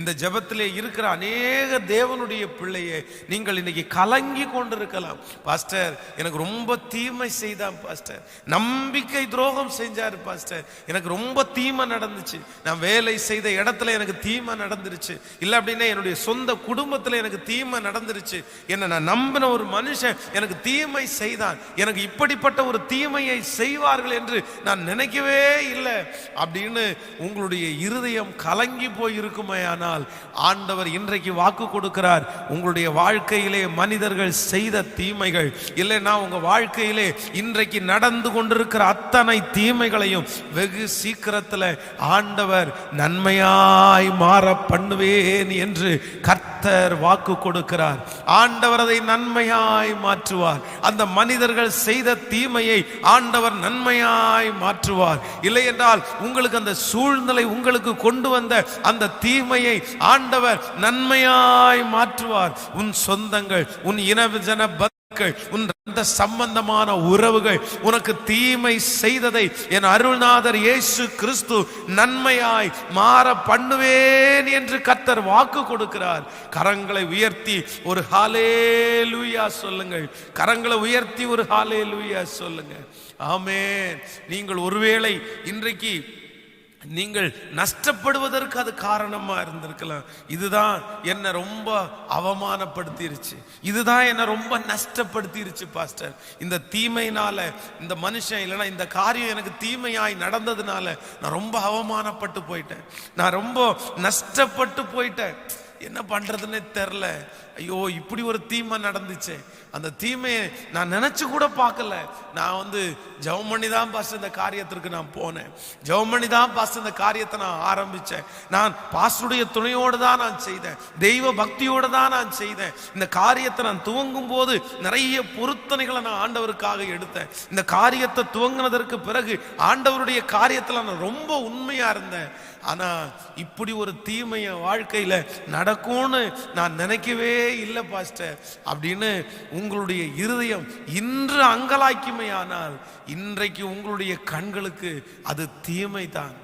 இந்த ஜெபத்திலே இருக்கிற அநேக தேவனுடைய பிள்ளையே, நீங்கள் இன்னைக்கு கலங்கி கொண்டிருக்கலாம். பாஸ்டர், எனக்கு ரொம்ப தீமை செய்தான் பாஸ்டர், நம்பிக்கை துரோகம் செஞ்சாரு பாஸ்டர், எனக்கு ரொம்ப தீமை நடந்துச்சு, நான் வேலை செய்த இடத்துல எனக்கு தீமை நடந்துருச்சு, இல்லை அப்படின்னா என்னுடைய சொந்த குடும்பத்தில் எனக்கு தீமை நடந்துருச்சு, என்ன நான் நம்பின ஒரு மனுஷன் எனக்கு தீமை செய்தான், எனக்கு இப்படிப்பட்ட ஒரு தீமையை செய்வார்கள் என்று நான் நினைக்கவே இல்லை அப்படின்னு உங்களுடைய இருதயம் கலங்கி போயிருக்கும். ஆனால் ஆண்டவர் இன்றைக்கு வாக்கு கொடுக்கிறார், உங்களுடைய வாழ்க்கையிலே மனிதர்கள் செய்த தீமைகள் இல்லைன்னா உங்க வாழ்க்கையிலே இன்றைக்கு நடந்து கொண்டிருக்கிற அத்தனை தீமைகளையும் வெகு சீக்கிரத்தில் ஆண்டவர் நன்மையாய் மாற பண்ணுவேன் என்று கர்த்தர் வாக்கு கொடுக்கிறார். ஆண்டவர் அதை நன்மையாய் மாற்றுவார். அந்த மனிதர்கள் செய்த தீமையை ஆண்டவர் நன்மையாய் மாற்றுவார். இல்லை என்றால் உங்களுக்கு அந்த சூழ்நிலை உங்களுக்கு கொண்டு வந்த அந்த தீமையை ஆண்டவர் நன்மையாய் மாற்றுவார். உன் சொந்தங்கள், உன் இனஜன பந்துக்கள், உன் ரத்த சம்பந்தமான உறவுகள் உனக்கு தீமை செய்ததை என் அருள்நாதர் இயேசு கிறிஸ்து நன்மையாய் மாற பண்ணுவேன் என்று கர்த்தர் வாக்கு கொடுக்கிறார். கரங்களை உயர்த்தி ஒரு ஹல்லேலூயா சொல்லுங்கள். கரங்களை உயர்த்தி ஒரு ஹல்லேலூயா சொல்லுங்க. ஆமென். நீங்கள் ஒருவேளை இன்றைக்கு நீங்கள் நஷ்டப்படுவதற்கு அது காரணமா இருந்திருக்கலாம். இதுதான் என்ன ரொம்ப அவமானப்படுத்திருச்சு, இதுதான் என்ன ரொம்ப நஷ்டப்படுத்திருச்சு பாஸ்டர், இந்த தீமையினால, இந்த மனுஷன் இல்லைன்னா இந்த காரியம் எனக்கு தீமையாய் நடந்ததுனால நான் ரொம்ப அவமானப்பட்டு போயிட்டேன், நான் ரொம்ப நஷ்டப்பட்டு போயிட்டேன், என்ன பண்றதுன்னே தெரில, ஐயோ இப்படி ஒரு தீமை நடந்துச்சு, அந்த தீமையை நான் நினைச்சு கூட பார்க்கல, நான் ஜெபம் பண்ணி தான் பாஸ்டர் இந்த காரியத்திற்கு நான் போனேன், ஜெபம் பண்ணி தான் பாஸ்டர் இந்த காரியத்தை நான் ஆரம்பிச்சேன், நான் பாஸ்டருடைய துணையோடு தான் நான் செய்தேன், தெய்வ பக்தியோடு தான் நான் செய்தேன், இந்த காரியத்தை நான் துவங்கும் போது நிறைய பொருத்தனைகளை நான் ஆண்டவருக்காக எடுத்தேன், இந்த காரியத்தை துவங்கினதற்கு பிறகு ஆண்டவருடைய காரியத்தில் நான் ரொம்ப உண்மையா இருந்தேன், ஆனா இப்படி ஒரு தீமைய வாழ்க்கையில நடக்கும்னு நான் நினைக்கவே இல்லை பாஸ்டர் அப்படின்னு உங்களுடைய இருதயம் இன்று அங்கலாய்க்குமையானால் இன்றைக்கு உங்களுடைய கண்களுக்கு அது தீமை தான்.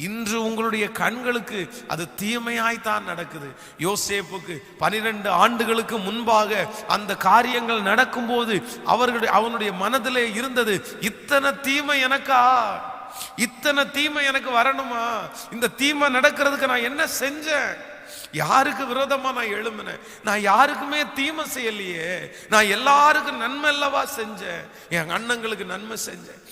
இன்று உங்களுடைய கண்களுக்கு அது தீமையாய்த்தான் நடக்குது. யோசேப்புக்கு 12 ஆண்டுகளுக்கு முன்பாக அந்த காரியங்கள் நடக்கும்போது அவனுடைய மனதிலே இருந்தது, இத்தனை தீமை எனக்கா, இத்தனை தீமை எனக்கு வரணுமா, இந்த தீமை நடக்கிறதுக்கு நான் என்ன செஞ்சேன், யாருக்கு விரோதமா நான் எழும்பினேன், நான் யாருக்குமே தீமை செய்யலையே, நான் எல்லாருக்கும் நன்மை அல்லவா செஞ்சேன், என் அண்ணங்களுக்கு நன்மை செஞ்சேன்,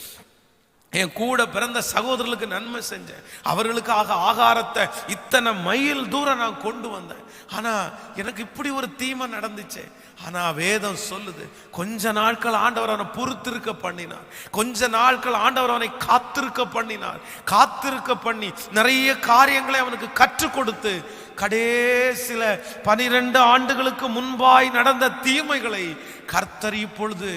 என் கூட பிறந்த சகோதரர்களுக்கு நன்மை செஞ்சேன், அவர்களுக்காக ஆகாரத்தை இத்தனை மைல் தூரம் நான் கொண்டு வந்தேன், ஆனா எனக்கு இப்படி ஒரு தீமை நடந்துச்சு. ஆனா வேதம் சொல்லுது, கொஞ்ச நாட்கள் ஆண்டவர் அவனை பொறுத்திருக்க பண்ணினார், கொஞ்ச நாட்கள் ஆண்டவர் அவனை காத்திருக்க பண்ணினார், காத்திருக்க பண்ணி நிறைய காரியங்களை அவனுக்கு கற்றுக் கொடுத்து கடைசில 12 ஆண்டுகளுக்கு முன்பாய் நடந்த தீமைகளை கர்த்தர் இப்பொழுது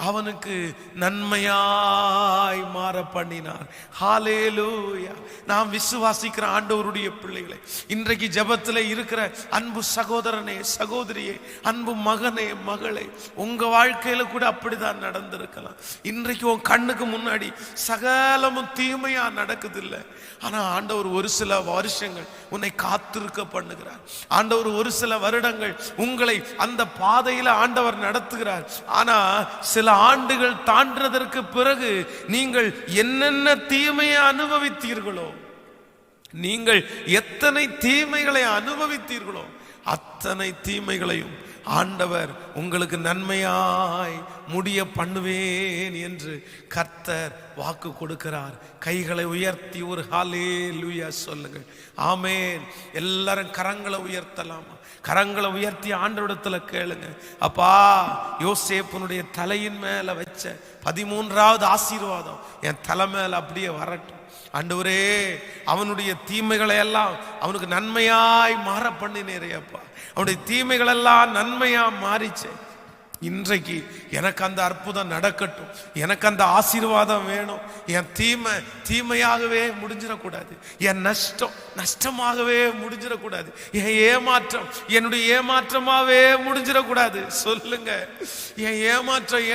அவனுக்கு நன்மையாய் மாற பண்ணினார். ஹல்லேலூயா. நாம் விசுவாசிக்கிற ஆண்டவருடைய பிள்ளைகளை, இன்றைக்கு ஜெபத்தில் இருக்கிற அன்பு சகோதரனே, சகோதரியே, அன்பு மகனே, மகளே, உங்க வாழ்க்கையில கூட அப்படிதான் நடந்திருக்கலாம். இன்றைக்கு உன் கண்ணுக்கு முன்னாடி சகலமும் தீமையா நடக்குது இல்லை, ஆனா ஆண்டவர் ஒரு சில வருஷங்கள் உன்னை காத்திருக்க பண்ணுகிறார். ஆண்டவர் ஒரு சில வருடங்கள் உங்களை அந்த பாதையில ஆண்டவர் நடத்துகிறார். ஆனா சில ஆண்டுகள் தாண்டினதற்கு பிறகு நீங்கள் என்னென்ன தீமையை அனுபவித்தீர்களோ, நீங்கள் எத்தனை தீமைகளை அனுபவித்தீர்களோ அத்தனை தீமைகளையும் ஆண்டவர் உங்களுக்கு நன்மையாய் முடிய பண்ணுவேன் என்று கர்த்தர் வாக்கு கொடுக்கிறார். கைகளை உயர்த்தி ஒரு ஹல்லேலூயா சொல்லுங்கள். ஆமென். எல்லாரும் கரங்களை உயர்த்தலாமா? கரங்களை உயர்த்தி ஆண்டவரிடத்துல கேளுங்க. அப்பா, யோசேப்புனுடைய தலையின் மேல வச்ச 13வது ஆசீர்வாதம் என் தலை மேல அப்படியே வரட்டும். ஆண்டவரே, அவனுடைய தீமைகளை எல்லாம் அவனுக்கு நன்மையாய் மாற பண்ணினேரே அப்பா, அவனுடைய தீமைகள் எல்லாம் நன்மையா மாறிச்சு. இன்றைக்கு எனக்கு அந்த அற்புதம் நடக்கட்டும், எனக்கு அந்த ஆசீர்வாதம் வேணும். என் தீமையாகவே முடிஞ்சிடக்கூடாது, என் நஷ்டம் நஷ்டமாகவே முடிஞ்சிடக்கூடாது. என் ஏமாற்றம் என்னுடைய ஏமாற்றமாவே முடிஞ்சிடக்கூடாது. சொல்லுங்க, என்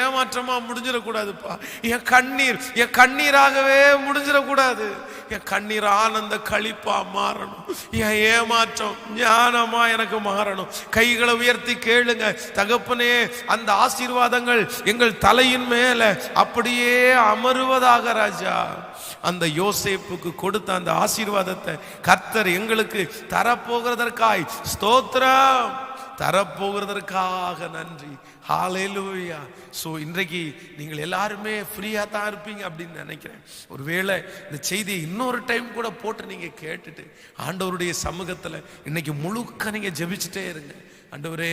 ஏமாற்றமா முடிஞ்சிடக்கூடாதுப்பா. என் கண்ணீராகவே முடிஞ்சிடக்கூடாது. என் கண்ணீர் ஆனந்த களிப்பா மாறணும். என் ஏமாற்றம் ஞானமா எனக்கு மாறணும். கைகளை உயர்த்தி கேளுங்க. தகப்பனே, அந்த ஆசீர்வாதங்கள் எங்கள் தலையின் மேல அப்படியே அமருவதாக ராஜா. அந்த யோசேப்புக்கு கொடுத்த அந்த ஆசீர்வாதத்தை கர்த்தர் எங்களுக்கு தரப்போகிறதற்காய் ஸ்தோத்திரம், தரப்போகிறதற்காக நன்றி. ஹல்லேலூயா. ஸோ இன்றைக்கு நீங்கள் எல்லாருமே ஃப்ரீயா தான் இருப்பீங்க அப்படின்னு நினைக்கிறேன். ஒருவேளை இந்த செய்தியை இன்னொரு டைம் கூட போட்டு நீங்க கேட்டுட்டு ஆண்டவருடைய சமூகத்துல இன்னைக்கு முழுக்க நீங்க ஜெபிச்சுட்டே இருங்க. ஆண்டவரே,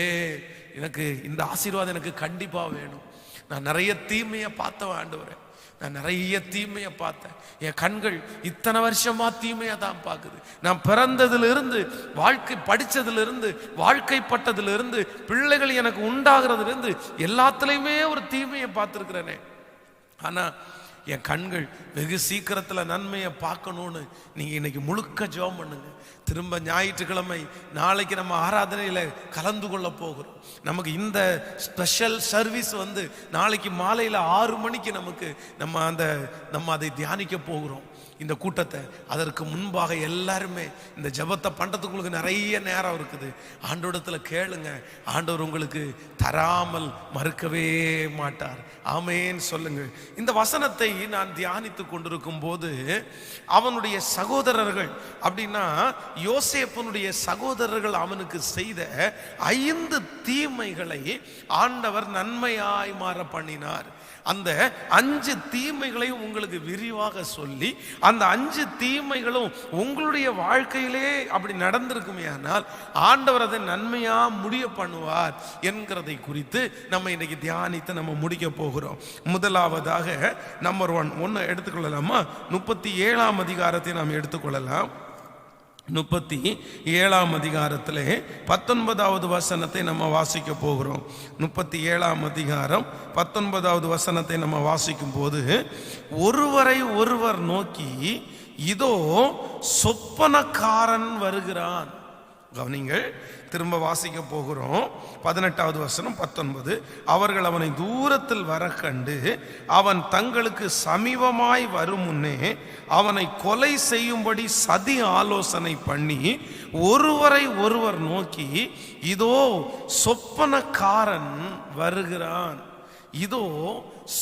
எனக்கு இந்த ஆசீர்வாதம் எனக்கு கண்டிப்பா வேணும். நான் நிறைய தீமையை பார்த்தவன் ஆண்டவரே, நான் நிறைய தீமையை பார்த்தேன். என் கண்கள் இத்தனை வருஷமா தீமையை தான் பார்க்குது. நான் பிறந்ததுல இருந்து, வாழ்க்கை படிச்சதுல இருந்து, வாழ்க்கைப்பட்டதுல இருந்து, பிள்ளைகள் எனக்கு உண்டாகிறதுல இருந்து எல்லாத்துலயுமே ஒரு தீமையை பார்த்துருக்கிறேனே. ஆனா என் கண்கள் வெகு சீக்கிரத்துல நன்மையை பார்க்கணும்னு நீங்க இன்னைக்கு முழுக்க ஜெபம் பண்ணுங்க. திரும்ப ஞாயிற்றுக்கிழமை நாளைக்கு நம்ம ஆராதனையில கலந்து கொள்ள போகிறோம். நமக்கு இந்த ஸ்பெஷல் சர்வீஸ் நாளைக்கு மாலையில 6 மணிக்கு நம்ம அதை தியானிக்க போகிறோம். இந்த கூட்டத்தை அதற்கு முன்பாக எல்லாருமே இந்த ஜெபத்தை பண்றதுக்கு உங்களுக்கு நிறைய நேரம் இருக்குது. ஆண்டவரிடத்துல கேளுங்க, ஆண்டவர் உங்களுக்கு தராமல் மறுக்கவே மாட்டார். ஆமென் சொல்லுங்க. இந்த வசனத்தை நான் தியானித்து கொண்டிருக்கும் போது அவனுடைய சகோதரர்கள், அப்படின்னா யோசேப்புனுடைய சகோதரர்கள் அவனுக்கு செய்த 5 தீமைகளை ஆண்டவர் நன்மையாய் மாற பண்ணினார். அந்த 5 தீமைகளையும் உங்களுக்கு விரிவாக சொல்லி, அந்த 5 தீமைகளும் உங்களுடைய வாழ்க்கையிலே அப்படி நடந்திருக்குமே ஆனால் ஆண்டவர் அதை நன்மையா முடிய பண்ணுவார் என்கிறதை குறித்து நம்ம இன்னைக்கு தியானித்து நம்ம முடிக்க போகிறோம். முதலாவதாக நம்பர் 1 எடுத்துக்கொள்ளலாமா? 37ஆம் அதிகாரத்தை நாம் எடுத்துக்கொள்ளலாம். 37ஆம் அதிகாரத்திலே 19வது வசனத்தை நம்ம வாசிக்க போகிறோம். 37ஆம் அதிகாரம் 19வது வசனத்தை நம்ம வாசிக்கும் போது, ஒருவரை ஒருவர் நோக்கி இதோ சொப்பனக்காரன் வருகிறான். கவனிங்கள், திரும்ப வாசிக்க போகிறோம். 18வது வசனம் 19. அவர்கள் அவனை தூரத்தில் வர கண்டு அவன் தங்களுக்கு சமீபமாய் வரும் முன்னே அவனை கொலை செய்யும்படி சதி ஆலோசனை பண்ணி ஒருவரை ஒருவர் நோக்கி இதோ சொப்பனக்காரன் வருகிறான், இதோ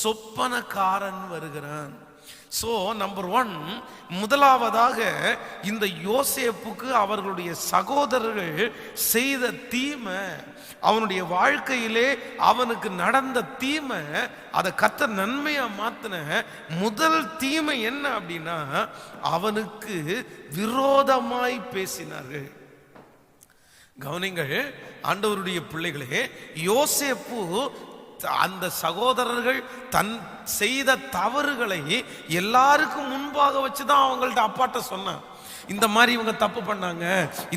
சொப்பனக்காரன் வருகிறான். சோ நம்பர் 1, முதலாவதாக இந்த யோசேப்புக்கு அவர்களுடைய சகோதரர்கள் செய்த தீமை, அவனுடைய வாழ்க்கையிலே அவனுக்கு நடந்த தீமை, அதை கர்த்தர் நன்மையா மாத்தின முதல் தீமை என்ன அப்படின்னா, அவனுக்கு விரோதமாய் பேசினார்கள். கவனிங்கள் ஆண்டவருடைய பிள்ளைகளே, யோசேப்பு அந்த சகோதரர்கள் தன் செய்த தவறுகளை எல்லாருக்கும் முன்பாக வச்சுதான் அவங்கள்ட்ட அப்பாட்ட சொன்னான். இந்த மாதிரி இவங்க தப்பு பண்ணாங்க,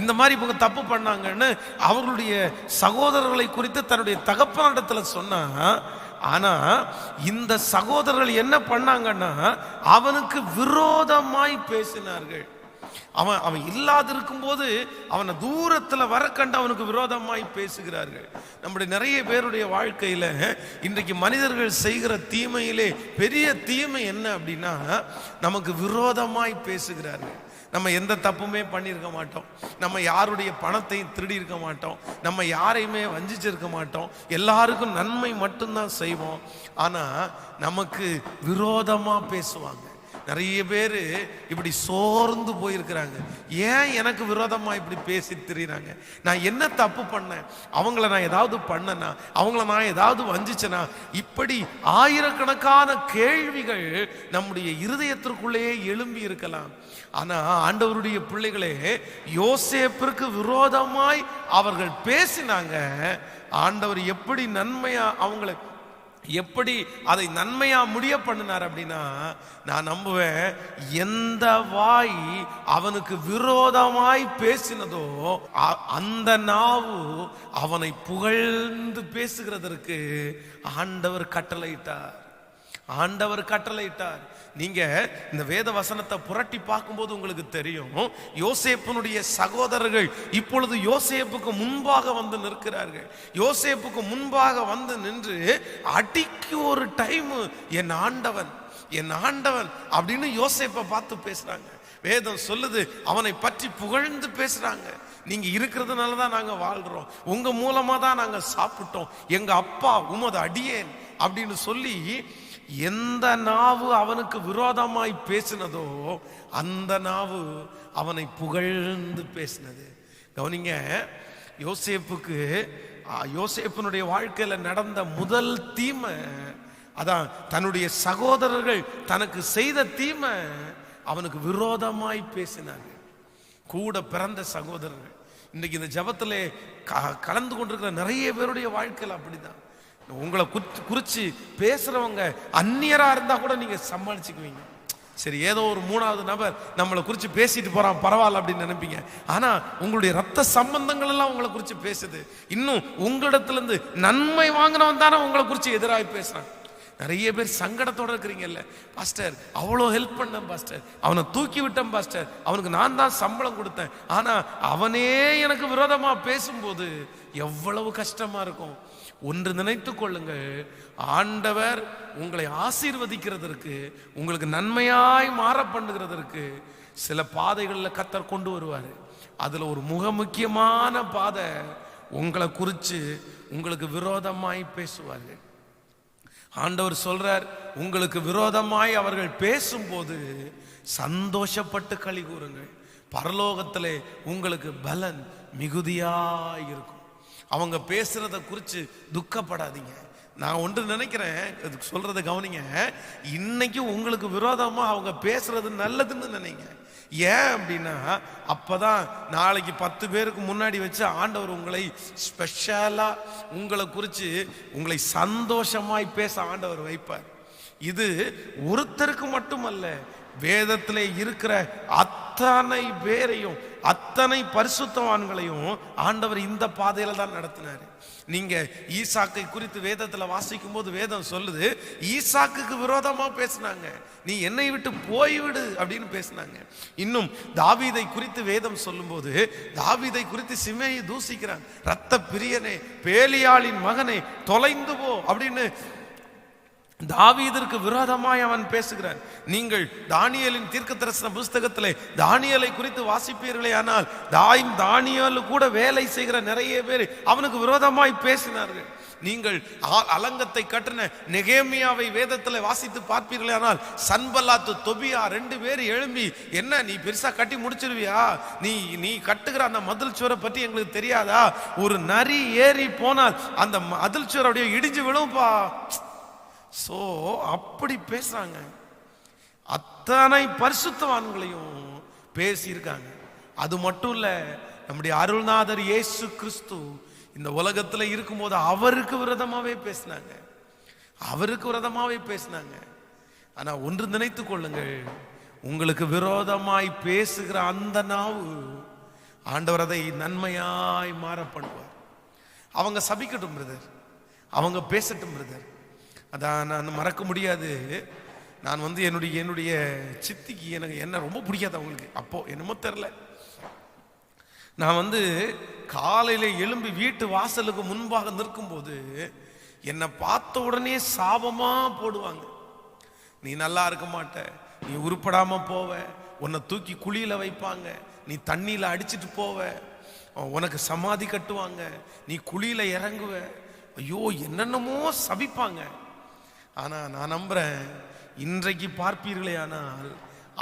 இந்த மாதிரி இவங்க தப்பு பண்ணாங்கன்னு அவர்களுடைய சகோதரர்களை குறித்து தன்னுடைய தகப்பனிடத்துல சொன்னா. ஆனா இந்த சகோதரர்கள் என்ன பண்ணாங்கன்னா, அவனுக்கு விரோதமாய் பேசினார்கள். அவன் இல்லாதிருக்கும் போது அவனை தூரத்துல வர கண்டு அவனுக்கு விரோதமாய் பேசுகிறார்கள். நம்முடைய நிறைய பேருடைய வாழ்க்கையில இன்றைக்கு மனிதர்கள் செய்கிற தீமையிலே பெரிய தீமை என்ன அப்படின்னா, நமக்கு விரோதமாய் பேசுகிறார்கள். நம்ம எந்த தப்புமே பண்ணியிருக்க மாட்டோம், நம்ம யாருடைய பணத்தையும் திருடி இருக்க மாட்டோம், நம்ம யாரையுமே வஞ்சிச்சிருக்க மாட்டோம், எல்லாருக்கும் நன்மை மட்டும்தான் செய்வோம். ஆனா நமக்கு விரோதமா பேசுவாங்க. நிறைய பேர் இப்படி சோர்ந்து போயிருக்கிறாங்க. ஏன் எனக்கு விரோதமா இப்படி பேசி திரிகிறாங்க? நான் என்ன தப்பு பண்ணேன்? அவங்கள நான் ஏதாவது பண்ணனா? அவங்கள நான் ஏதாவது வஞ்சிச்சனா? இப்படி ஆயிரக்கணக்கான கேள்விகள் நம்முடைய இருதயத்திற்குள்ளேயே எழும்பி இருக்கலாம். ஆனா ஆண்டவருடைய பிள்ளைகளே, யோசேப்பிற்கு விரோதமாய் அவர்கள் பேசினாங்க. ஆண்டவர் எப்படி நன்மையா அவங்களை எப்படி அதை நன்மையா முடிய பண்ணினார் அப்படின்னா, நான் நம்புவேன், எந்த வாய் அவனுக்கு விரோதமாய் பேசினதோ அந்த நாவு அவனை புகழ்ந்து பேசுகிறதற்கு ஆண்டவர் கட்டளையிட்டார். ஆண்டவர் கட்டளையிட்டார். நீங்க இந்த வேத வசனத்தை புரட்டி பார்க்கும்போது உங்களுக்கு தெரியும், யோசேப்பினுடைய சகோதரர்கள் இப்பொழுது யோசேப்புக்கு முன்பாக வந்து நிற்கிறார்கள். யோசேப்புக்கு முன்பாக வந்து நின்று அடிக்கு ஒரு டைம் என் ஆண்டவன் என் ஆண்டவன் அப்படின்னு யோசேப்பை பார்த்து பேசுறாங்க. வேதம் சொல்லுது, அவனை பற்றி புகழ்ந்து பேசுறாங்க. நீங்க இருக்கிறதுனால தான் நாங்க வாழ்றோம், உங்க மூலமா தான் நாங்க சாப்பிட்டோம், எங்க அப்பா உமது அடியேன் அப்படின்னு சொல்லி எந்த நாவு அவனுக்கு விரோதமாய் பேசினதோ அந்த நாவு அவனை புகழ்ந்து பேசினது. கவனிங்க, யோசேப்பினுடைய வாழ்க்கையில நடந்த முதல் தீமை அதான், தன்னுடைய சகோதரர்கள் தனக்கு செய்த தீமை அவனுக்கு விரோதமாய் பேசினாங்க. கூட பிறந்த சகோதரர்கள். இன்னைக்கு இந்த ஜபத்திலே கலந்து கொண்டிருக்கிற நிறைய பேருடைய வாழ்க்கையில் அப்படிதான். உங்களை குறிச்சு பேசுறவங்க அந்நியரா இருந்தா கூட நீங்க சமாளிச்சுக்குவீங்க. சரி, ஏதோ ஒரு மூணாவது நபர் நம்மளை குறிச்சு பேசிட்டு போறான், பரவாயில்ல அப்படின்னு நினைப்பீங்க. ஆனா உங்களுடைய ரத்த சம்பந்தங்கள் எல்லாம் உங்களை குறிச்சு பேசுது. இன்னும் உங்களிடத்துல இருந்து நன்மை வாங்கினவன் தானே உங்களை குறிச்சு எதிராக பேசுறான். நிறைய பேர் சங்கடத்தோட இருக்கிறீங்கல்ல, பாஸ்டர் அவ்வளோ ஹெல்ப் பண்ணேன் பாஸ்டர், அவனை தூக்கி விட்டேன் பாஸ்டர், அவனுக்கு நான் தான் சம்பளம் கொடுத்தேன், ஆனா அவனே எனக்கு விரோதமா பேசும்போது எவ்வளவு கஷ்டமா இருக்கும். ஒன்று நினைத்து கொள்ளுங்கள், ஆண்டவர் உங்களை ஆசீர்வதிக்கிறதற்கு, உங்களுக்கு நன்மையாய் மாற பண்ணுகிறதற்கு சில பாதைகளில் கர்த்தர் கொண்டு வருவார். அதுல ஒரு முக்கியமான பாதை உங்களை குறித்து உங்களுக்கு விரோதமாய் பேசுவார்கள். ஆண்டவர் சொல்றார், உங்களுக்கு விரோதமாய் அவர்கள் பேசும்போது சந்தோஷப்பட்டு களி கூறுங்கள், பரலோகத்திலே உங்களுக்கு பலன் மிகுதியாய் இருக்கும். அவங்க பேசுறத குறித்து துக்கப்படாதீங்க. நான் ஒன்று நினைக்கிறேன், சொல்றதை கவனிங்க, இன்னைக்கு உங்களுக்கு விரோதமா அவங்க பேசுறது நல்லதுன்னு நினைங்க. ஏன் அப்படின்னா, அப்பதான் நாளைக்கு 10 பேருக்கு முன்னாடி வச்சு ஆண்டவர் உங்களை ஸ்பெஷலா உங்களை குறித்து உங்களை சந்தோஷமாய் பேச ஆண்டவர் வைப்பார். இது ஒருத்தருக்கு மட்டுமல்ல, வேதத்திலே இருக்கிற அத்தனை பேரையும் அத்தனை பரிசுத்தவான்களையும் ஆண்டவர் இந்த பாதையில தான் நடத்தினார். நீங்க ஈசாக்கை குறித்து வேதத்துல வாசிக்கும் போது வேதம் சொல்லுது, ஈசாக்குக்கு விரோதமா பேசினாங்க, நீ என்னை விட்டு போய்விடு அப்படின்னு பேசினாங்க. இன்னும் தாவீதை குறித்து வேதம் சொல்லும் போது, தாவீதை குறித்து சிமேயை தூசிக்கிறாங்க, ரத்த பிரியனே, பேலியாளின் மகனே, தொலைந்து போ அப்படின்னு தாவீதிற்கு விரோதமாய் அவன் பேசுகிறான். நீங்கள் தானியேலின் தீர்க்கதரிசன புஸ்தகத்திலே தானியேலை குறித்து வாசிப்பீர்களே, ஆனால் தானியேலு கூட வேலை செய்கிற நிறைய பேர் அவனுக்கு விரோதமாய் பேசினார்கள். நீங்கள் அலங்கத்தை கட்டின நெகேமியாவை வேதத்தில் வாசித்து பார்ப்பீர்களே, ஆனால் சன்பல்லாத்து தொபியா 2 பேர் எழும்பி, என்ன நீ பெருசா கட்டி முடிச்சிருவியா, நீ கட்டுகிற அந்த மதில் சுவரை பற்றி எங்களுக்கு தெரியாதா, ஒரு நரி ஏறி போனால் அந்த மதில் சுவர் அப்படியே இடிஞ்சு விழும்பா. சோ அப்படி பேசுறாங்க. அத்தனை பரிசுத்தவான்களையும் பேசியிருக்காங்க. அது மட்டும் இல்ல, நம்முடைய அருள்நாதர் இயேசு கிறிஸ்து இந்த உலகத்துல இருக்கும்போது அவருக்கு விரோதமாவே பேசினாங்க, அவருக்கு விரோதமாவே பேசினாங்க. ஆனா ஒன்று நினைத்து கொள்ளுங்கள், உங்களுக்கு விரோதமாய் பேசுகிற அந்த நாவு ஆண்டவர் அதை நன்மையாய் மாற பண்ணுவார். அவங்க சபிக்கட்டும் பிரதர், அவங்க பேசட்டும் பிரதர். அதான் நான் மறக்க முடியாது. நான் என்னுடைய சித்திக்கு என்ன ரொம்ப பிடிக்காது அவங்களுக்கு. அப்போ என்னமோ தெரில, நான் காலையில எழும்பி வீட்டு வாசலுக்கு முன்பாக நிற்கும் போது என்னை பார்த்த உடனே சாபமா போடுவாங்க. நீ நல்லா இருக்க மாட்ட, நீ உருப்படாம போவ, உன்னை தூக்கி குழியில வைப்பாங்க, நீ தண்ணியில அடிச்சிட்டு போவ, உனக்கு சமாதி கட்டுவாங்க, நீ குழியில இறங்குவ, ஐயோ என்னென்னமோ சபிப்பாங்க. ஆனா நான் நம்புறேன், இன்றைக்கு பார்ப்பீர்களே ஆனால்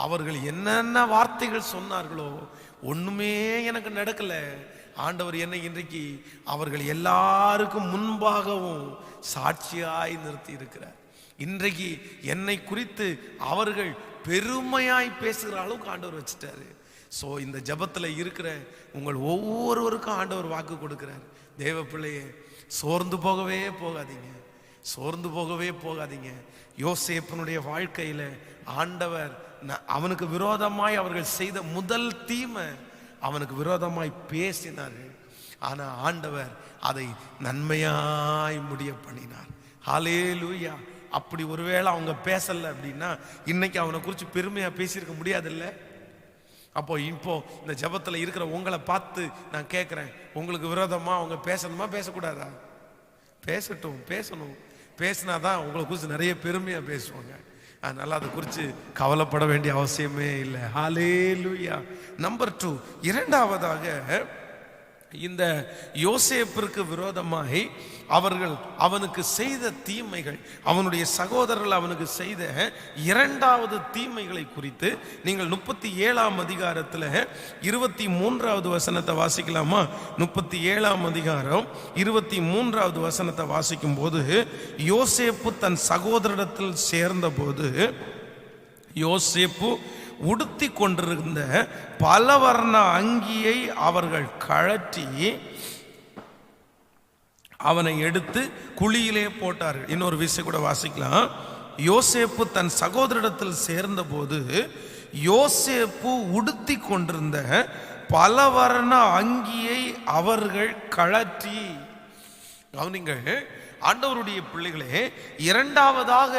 அவர்கள் என்னென்ன வார்த்தைகள் சொன்னார்களோ ஒண்ணுமே எனக்கு நடக்கல. ஆண்டவர் என்னை இன்றைக்கு அவர்கள் எல்லாருக்கும் முன்பாகவும் சாட்சியாய் நிறுத்தி இருக்கிறார். இன்றைக்கு என்னை குறித்து அவர்கள் பெருமையாய் பேசுகிற அளவுக்கு ஆண்டவர் வச்சுட்டாரு. ஸோ இந்த ஜபத்துல இருக்கிற உங்கள் ஒவ்வொருவருக்கும் ஆண்டவர் வாக்கு கொடுக்கிறார். தேவ பிள்ளையே, சோர்ந்து போகவே போகாதீங்க, சோர்ந்து போகவே போகாதீங்க. யோசேப்பினுடைய வாழ்க்கையில ஆண்டவர் அவனுக்கு விரோதமாய் அவர்கள் செய்த முதல் தீமை, அவனுக்கு விரோதமாய் பேசினார்கள். ஆனா ஆண்டவர் அதை நன்மையாய் முடிய பண்ணினார். ஹல்லேலூயா. அப்படி ஒருவேளை அவங்க பேசல அப்படின்னா இன்னைக்கு அவனை குறித்து பெருமையா பேசியிருக்க முடியாதுல்ல. அப்போ இப்போ இந்த ஜெபத்தில் இருக்கிற உங்களை பார்த்து நான் கேட்குறேன், உங்களுக்கு விரோதமா அவங்க பேசணுமா பேசக்கூடாதா? பேசட்டும், பேசணும். பேசினாதான் உங்களை குறித்து நிறைய பெருமையா பேசுவாங்க. அதனால அதை குறித்து கவலைப்பட வேண்டிய அவசியமே இல்லை. ஹல்லேலூயா. நம்பர் 2, இரண்டாவதாக இந்த யோசேப்பிற்கு விரோதமாய் அவர்கள் அவனுக்கு செய்த தீமைகள், அவனுடைய சகோதரர்கள் அவனுக்கு செய்த இரண்டாவது தீமைகளை குறித்து நீங்கள் 37ஆம் அதிகாரத்தில் 23வது வசனத்தை வாசிக்கலாமா? 37ஆம் அதிகாரம் 23வது வசனத்தை வாசிக்கும் போது, யோசேப்பு தன் சகோதரிடத்தில் சேர்ந்த போது யோசேப்பு உடுத்தி கொண்டிருந்த பலவர்ண அங்கியை அவர்கள் கழற்றி அவனை எடுத்து குழியிலே போட்டார்கள். இன்னொரு விஷயம் கூட வாசிக்கலாம். யோசேப்பு தன் சகோதரிடத்தில் சேர்ந்த போது யோசேப்பு உடுத்தி கொண்டிருந்த பலவர்ண அங்கியை அவர்கள் கழற்றி. கவனிங்கள் ஆண்டவருடைய பிள்ளைகளே, இரண்டாவதாக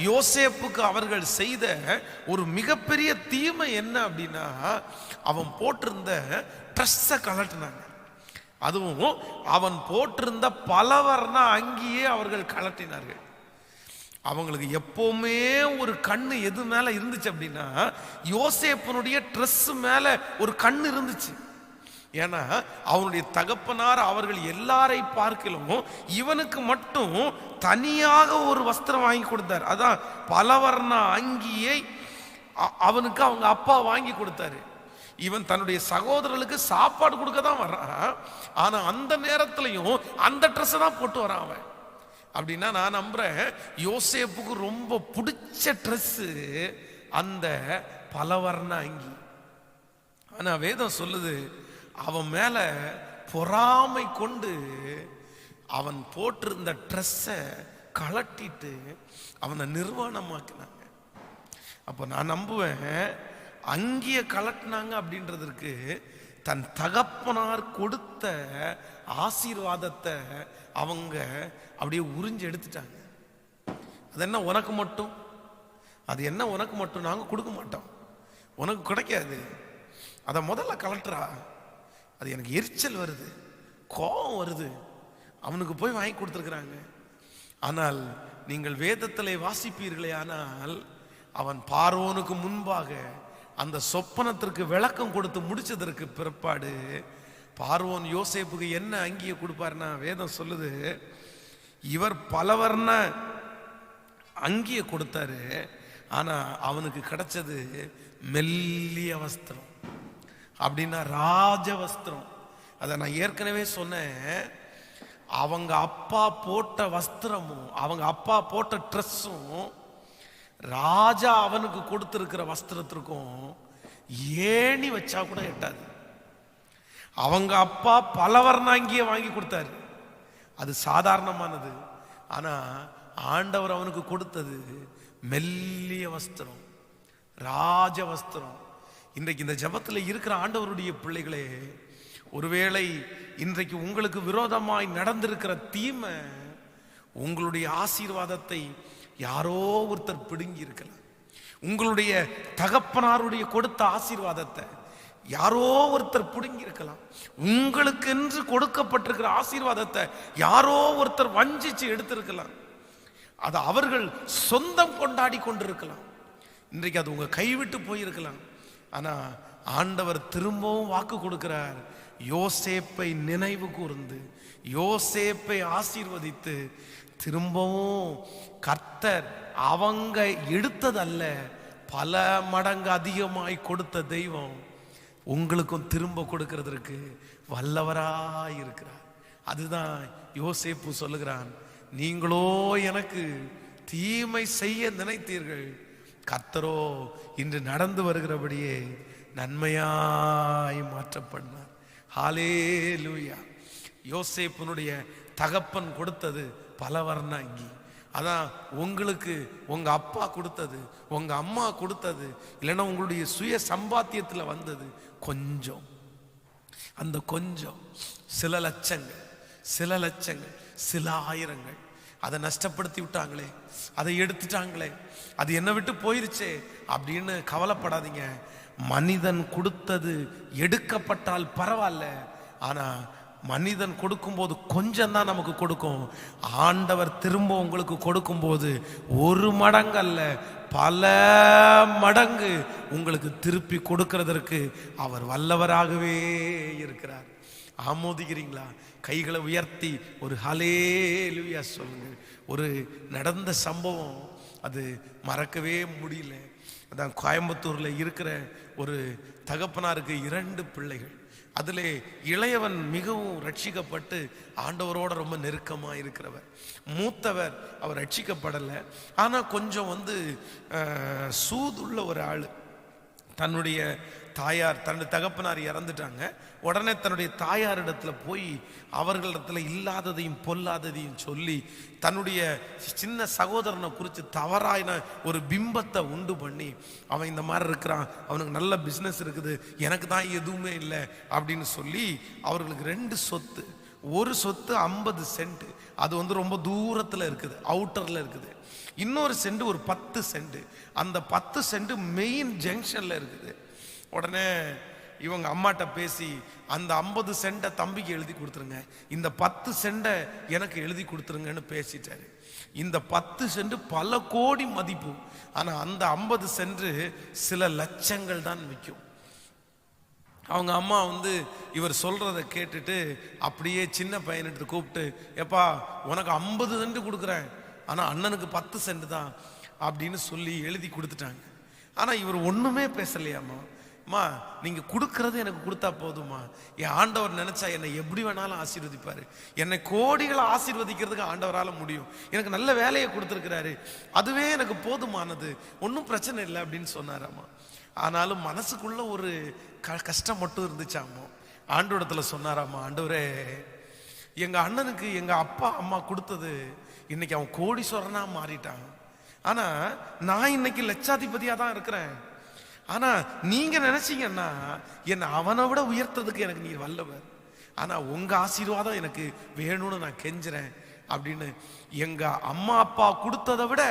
யோசேப்புக்கு அவர்கள் செய்த ஒரு மிகப்பெரிய தீமை என்ன அப்படின்னா, அவன் போட்டிருந்த ட்ரெஸ்ஸை கழட்டினாங்க. அதுவும் அவன் போட்டிருந்த பலவர்ண அங்கியே அவர்கள் கழட்டினார்கள். அவங்களுக்கு எப்பவுமே ஒரு கண்ணு எது மேல இருந்துச்சு அப்படின்னா, யோசேப்பனுடைய ட்ரெஸ் மேல ஒரு கண்ணு இருந்துச்சு. ஏன்னா அவனுடைய தகப்பனார் அவர்கள் எல்லாரை பார்க்கலும் இவனுக்கு மட்டும் தனியாக ஒரு வஸ்திரம் வாங்கி கொடுத்தார். அதான் பலவர்ண அங்கியை அவனுக்கு அவங்க அப்பா வாங்கி கொடுத்தாரு. இவன் தன்னுடைய சகோதரர்களுக்கு சாப்பாடு கொடுக்க தான் வர்றான். ஆனா அந்த நேரத்திலையும் அந்த ட்ரெஸ் தான் போட்டு வரான் அவன். அப்படின்னா நான் நம்புறேன், யோசேப்புக்கு ரொம்ப பிடிச்ச ட்ரெஸ் அந்த பலவர்ண அங்கி. ஆனா வேதம் சொல்லுது, அவன் மேல பொறாமை கொண்டு அவன் போட்டிருந்த ட்ரெஸ்ஸை கழட்டிட்டு அவனை நிர்வாணமாக்கினாங்க. அப்போ நான் நம்புவேன், அங்கேயே கலட்டினாங்க அப்படின்றதற்கு தன் தகப்பனார் கொடுத்த ஆசீர்வாதத்தை அவங்க அப்படியே உறிஞ்சு எடுத்துட்டாங்க. அது என்ன உனக்கு மட்டும், அது என்ன உனக்கு மட்டும், நாங்கள் கொடுக்க மாட்டோம், உனக்கு கிடைக்காது, அதை முதல்ல கலட்டுறா. அது எனக்கு எரிச்சல் வருது, கோபம் வருது. அவனுக்கு போய் வாங்கி கொடுத்துருக்குறாங்க. ஆனால் நீங்கள் வேதத்திலே வாசிப்பீர்களே, ஆனால் அவன் பார்வோனுக்கு முன்பாக அந்த சொப்பனத்திற்கு விளக்கம் கொடுத்து முடிச்சதற்கு பிற்பாடு பார்வோன் யோசேப்புக்கு என்ன அங்கியை கொடுப்பாருன்னா, வேதம் சொல்லுது, இவர் பலவர்ண அங்கியை கொடுத்தாரு. ஆனா அவனுக்கு கிடைச்சது மெல்லிய வஸ்திரம். அப்படின்னா ராஜ வஸ்திரம். அதை நான் ஏற்கனவே சொன்னேன். அவங்க அப்பா போட்ட வஸ்திரமும் அவங்க அப்பா போட்ட ட்ரெஸ்ஸும் ராஜா அவனுக்கு கொடுத்திருக்கிற வஸ்திரத்திற்கும் ஏணி வச்சா கூட எட்டாது. அவங்க அப்பா பலவர்ணாங்கிய வாங்கி கொடுத்தாரு, அது சாதாரணமானது. ஆனா ஆண்டவர் அவனுக்கு கொடுத்தது மெல்லிய வஸ்திரம், ராஜ வஸ்திரம். இன்றைக்கு இந்த ஜபத்தில் இருக்கிற ஆண்டவருடைய பிள்ளைகளே, ஒருவேளை இன்றைக்கு உங்களுக்கு விரோதமாய் நடந்திருக்கிற தீமை உங்களுடைய ஆசீர்வாதத்தை யாரோ ஒருத்தர் பிடுங்கி இருக்கலாம். உங்களுடைய தகப்பனாருடைய கொடுத்த ஆசீர்வாதத்தை யாரோ ஒருத்தர் பிடுங்கி இருக்கலாம். உங்களுக்கு என்று கொடுக்கப்பட்டிருக்கிற ஆசீர்வாதத்தை யாரோ ஒருத்தர் வஞ்சிச்சு எடுத்திருக்கலாம். அது அவர்கள் சொந்தம் கொண்டாடி கொண்டிருக்கலாம். இன்றைக்கு அது உங்க கைவிட்டு போயிருக்கலாம். ஆனா ஆண்டவர் திரும்பவும் வாக்கு கொடுக்கிறார். யோசேப்பை நினைவு கூர்ந்து யோசேப்பை ஆசீர்வதித்து திரும்பவும் கர்த்தர் அவங்க எடுத்ததல்ல, பல மடங்கு அதிகமாய் கொடுத்த தெய்வம் உங்களுக்கும் திரும்ப கொடுக்கிறதற்கு வல்லவராய் இருக்கிறார். அதுதான் யோசேப்பு சொல்லுகிறான், நீங்களோ எனக்கு தீமை செய்ய நினைத்தீர்கள், கர்த்தரோ இன்று நடந்து வருகிறபடியே நன்மையாய் மாற்றப்பட்டார். ஹல்லேலூயா. யோசேப்பினுடைய தகப்பன் கொடுத்தது பலவர்ண அங்கி. அதான் உங்களுக்கு உங்க அப்பா கொடுத்தது, உங்க அம்மா கொடுத்தது, இல்லைன்னா உங்களுடைய சுய சம்பாத்தியத்தில் வந்தது கொஞ்சம். அந்த கொஞ்சம் சில லட்சங்கள், சில லட்சங்கள், சில ஆயிரங்கள். அதை நஷ்டப்படுத்தி விட்டாங்களே, அதை எடுத்துட்டாங்களே, அது என்னை விட்டு போயிருச்சே அப்படின்னு கவலைப்படாதீங்க. மனிதன் கொடுத்தது எடுக்கப்பட்டால் பரவாயில்ல, ஆனா மனிதன் கொடுக்கும்போது கொஞ்சம் தான் நமக்கு கொடுக்கும். ஆண்டவர் திரும்ப உங்களுக்கு கொடுக்கும்போது 1 மடங்கு அல்ல, பல மடங்கு உங்களுக்கு திருப்பி கொடுக்கிறதற்கு அவர் வல்லவராகவே இருக்கிறார். ஆமோதிக்கிறீங்களா? கைகளை உயர்த்தி ஒரு ஹல்லேலூயா சொல்லுங்க. ஒரு நடந்த சம்பவம், அது மறக்கவே முடியல. அதான் கோயம்புத்தூர்ல இருக்கிற ஒரு தகப்பனாருக்கு 2 பிள்ளைகள். அதிலே இளையவன் மிகவும் ரட்சிக்கப்பட்டு ஆண்டவரோட ரொம்ப நெருக்கமாக இருக்கிறவர். மூத்தவர் அவர் ரட்சிக்கப்படலை, ஆனால் கொஞ்சம் சூதுள்ள ஒரு ஆள். தன்னுடைய தாயார், தன்னுடைய தகப்பனார் இறந்துட்டாங்க. உடனே தன்னுடைய தாயாரிடத்துல போய் அவர்களிடத்துல இல்லாததையும் பொல்லாததையும் சொல்லி தன்னுடைய சின்ன சகோதரனை குறித்து தவறான ஒரு பிம்பத்தை உண்டு பண்ணி, அவன் இந்த மாதிரி இருக்கிறான், அவனுக்கு நல்ல பிஸ்னஸ் இருக்குது, எனக்கு தான் எதுவுமே இல்லை அப்படின்னு சொல்லி அவர்களுக்கு 2 சொத்து. ஒரு சொத்து 50 சென்ட், அது ரொம்ப தூரத்தில் இருக்குது, அவுட்டரில் இருக்குது. இன்னொரு சென்ட் ஒரு 10 சென்ட், அந்த 10 சென்ட் மெயின் ஜங்ஷனில் இருக்குது. உடனே இவங்க அம்மாட்ட பேசி அந்த 50 சென்ட்டை தம்பிக்கு எழுதி கொடுத்துருங்க, இந்த 10 சென்ட்டை எனக்கு எழுதி கொடுத்துருங்கன்னு பேசிட்டாரு. இந்த 10 சென்ட் பல கோடி மதிப்பு, ஆனால் அந்த 50 சென்ட் சில லட்சங்கள் தான் விற்கும். அவங்க அம்மா இவர் சொல்றதை கேட்டுட்டு அப்படியே சின்ன பையனிட்டு கூப்பிட்டு, எப்பா உனக்கு 50 சென்ட் கொடுக்குறேன், ஆனால் அண்ணனுக்கு 10 சென்ட் தான் அப்படின்னு சொல்லி எழுதி கொடுத்துட்டாங்க. ஆனால் இவர் ஒன்றுமே பேசலையாம்மா. அம்மா நீங்க கொடுக்கறது எனக்கு கொடுத்தா போதுமா, என் ஆண்டவர் நினைச்சா என்னை எப்படி வேணாலும் ஆசீர்வதிப்பாரு, என்னை கோடிகளை ஆசீர்வதிக்கிறதுக்கு ஆண்டவரால் முடியும், எனக்கு நல்ல வேலையை கொடுத்துருக்கிறாரு, அதுவே எனக்கு போதுமானது, ஒன்றும் பிரச்சனை இல்லை அப்படின்னு சொன்னாராம்மா. ஆனாலும் மனசுக்குள்ள ஒரு கஷ்டம் மட்டும் இருந்துச்சாமோ. ஆண்டவரிடத்துல சொன்னாராம்மா, ஆண்டவரே எங்க அண்ணனுக்கு எங்க அப்பா அம்மா கொடுத்தது இன்னைக்கு அவன் கோடீஸ்வரனா மாறிட்டான், ஆனா நான் இன்னைக்கு லட்சாதிபதியா தான் இருக்கிறேன். ஆனா நீங்க நினைச்சீங்கன்னா என்ன அவனை விட உயர்த்ததுக்கு எனக்கு நீர் வல்லவர், ஆனா உங்க ஆசீர்வாதம் எனக்கு வேணும்னு நான் கெஞ்சுறேன் அப்படின்னு. எங்க அம்மா அப்பா கொடுத்ததை விட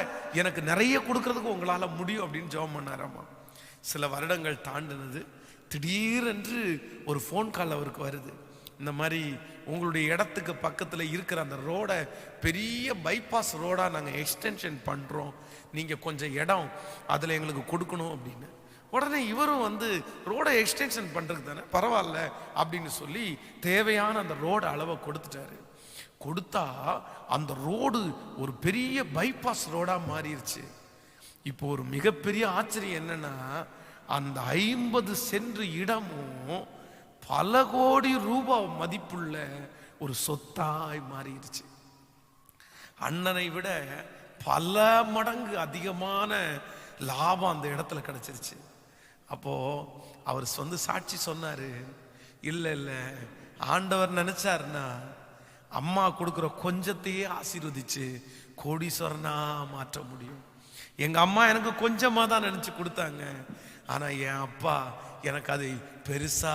எனக்கு நிறைய கொடுக்கறதுக்கு உங்களால முடியும் அப்படின்னு ஜெபம் பண்ணாராம்மா. சில வருடங்கள் தாண்டினது. திடீரென்று ஒரு ஃபோன் கால் அவருக்கு வருது. இந்த மாதிரி உங்களுடைய இடத்துக்கு பக்கத்தில் இருக்கிற அந்த ரோடை பெரிய பைபாஸ் ரோடாக நாங்கள் எக்ஸ்டென்ஷன் பண்ணுறோம், நீங்கள் கொஞ்சம் இடம் அதில் எங்களுக்கு கொடுக்கணும் அப்படின்னு. உடனே இவரும் ரோடை எக்ஸ்டென்ஷன் பண்ணுறதுக்கு தானே பரவாயில்ல அப்படின்னு சொல்லி தேவையான அந்த ரோடு அளவை கொடுத்துட்டாரு. கொடுத்தா அந்த ரோடு ஒரு பெரிய பைபாஸ் ரோடாக மாறிடுச்சு. இப்போ ஒரு மிகப்பெரிய ஆச்சரியம் என்னன்னா, அந்த 50 சென்ட் இடமும் பல கோடி ரூபாய் மதிப்புள்ள ஒரு சொத்தாய் மாறிடுச்சு. அண்ணனை விட பல மடங்கு அதிகமான லாபம் அந்த இடத்துல கிடைச்சிருச்சு. அப்போ அவர் சாட்சி சொன்னாரு, இல்ல இல்ல ஆண்டவர் நினைச்சாருன்னா அம்மா கொடுக்குற கொஞ்சத்தையே ஆசீர்வதிச்சு கோடீஸ்வரனா மாற்ற முடியும். எங்க அம்மா எனக்கு கொஞ்சமா தான் நினைச்சு கொடுத்தாங்க, ஆனா என் அப்பா எனக்கு அதை பெருசா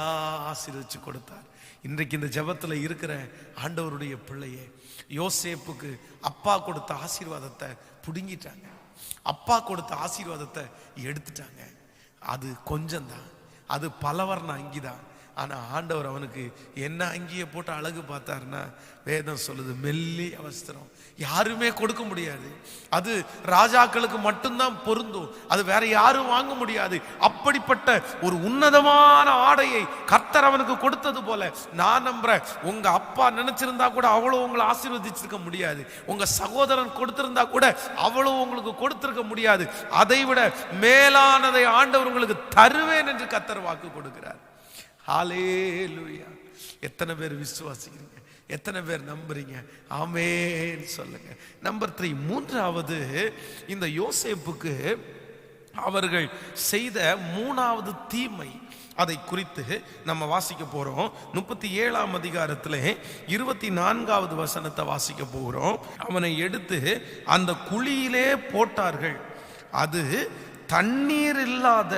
ஆசீர்வதிச்சு கொடுத்தார். இன்றைக்கு இந்த ஜெபத்துல இருக்கிற ஆண்டவருடைய பிள்ளையே, யோசேப்புக்கு அப்பா கொடுத்த ஆசீர்வாதத்தை புடுங்கிட்டாங்க, அப்பா கொடுத்த ஆசீர்வாதத்தை எடுத்துட்டாங்க. அது கொஞ்சம்தான், அது பலவர்ண அங்கிதான். ஆனா ஆண்டவர் அவனுக்கு என்ன அங்கியை போட்டு அழகு பார்த்தாருன்னா, வேதம் சொல்லுது மெல்லிய வஸ்திரம். யாருமே கொடுக்க முடியாது, அது ராஜாக்களுக்கு மட்டும்தான் பொருந்தும், அது வேற யாரும் வாங்க முடியாது. அப்படிப்பட்ட ஒரு உன்னதமான ஆடையை கர்த்தர் அவனுக்கு கொடுத்தது போல நான் நம்புறேன், உங்க அப்பா நினைச்சிருந்தா கூட அவ்வளவு உங்களை ஆசீர்வதிச்சிருக்க முடியாது, உங்க சகோதரன் கொடுத்திருந்தா கூட அவ்வளவு உங்களுக்கு கொடுத்திருக்க முடியாது. அதை விட மேலானதை ஆண்டவர் உங்களுக்கு தருவேன் என்று கர்த்தர் வாக்கு கொடுக்கிறார். ஹல்லேலூயா! எத்தனை பேர் விசுவாசிக்கிறீங்க? எத்தனை பேர் நம்புறீங்க? ஆமென் சொல்லுங்க. நம்பர் 3, மூன்றாவது, இந்த யோசேப்புக்கு அவர்கள் செய்த 3வது தீமை, அதை குறித்து நம்ம வாசிக்க போறோம். 37ஆம் அதிகாரத்திலே 24வது வசனத்தை வாசிக்க போகிறோம். அவனை எடுத்து அந்த குழியிலே போட்டார்கள், அது தண்ணீர் இல்லாத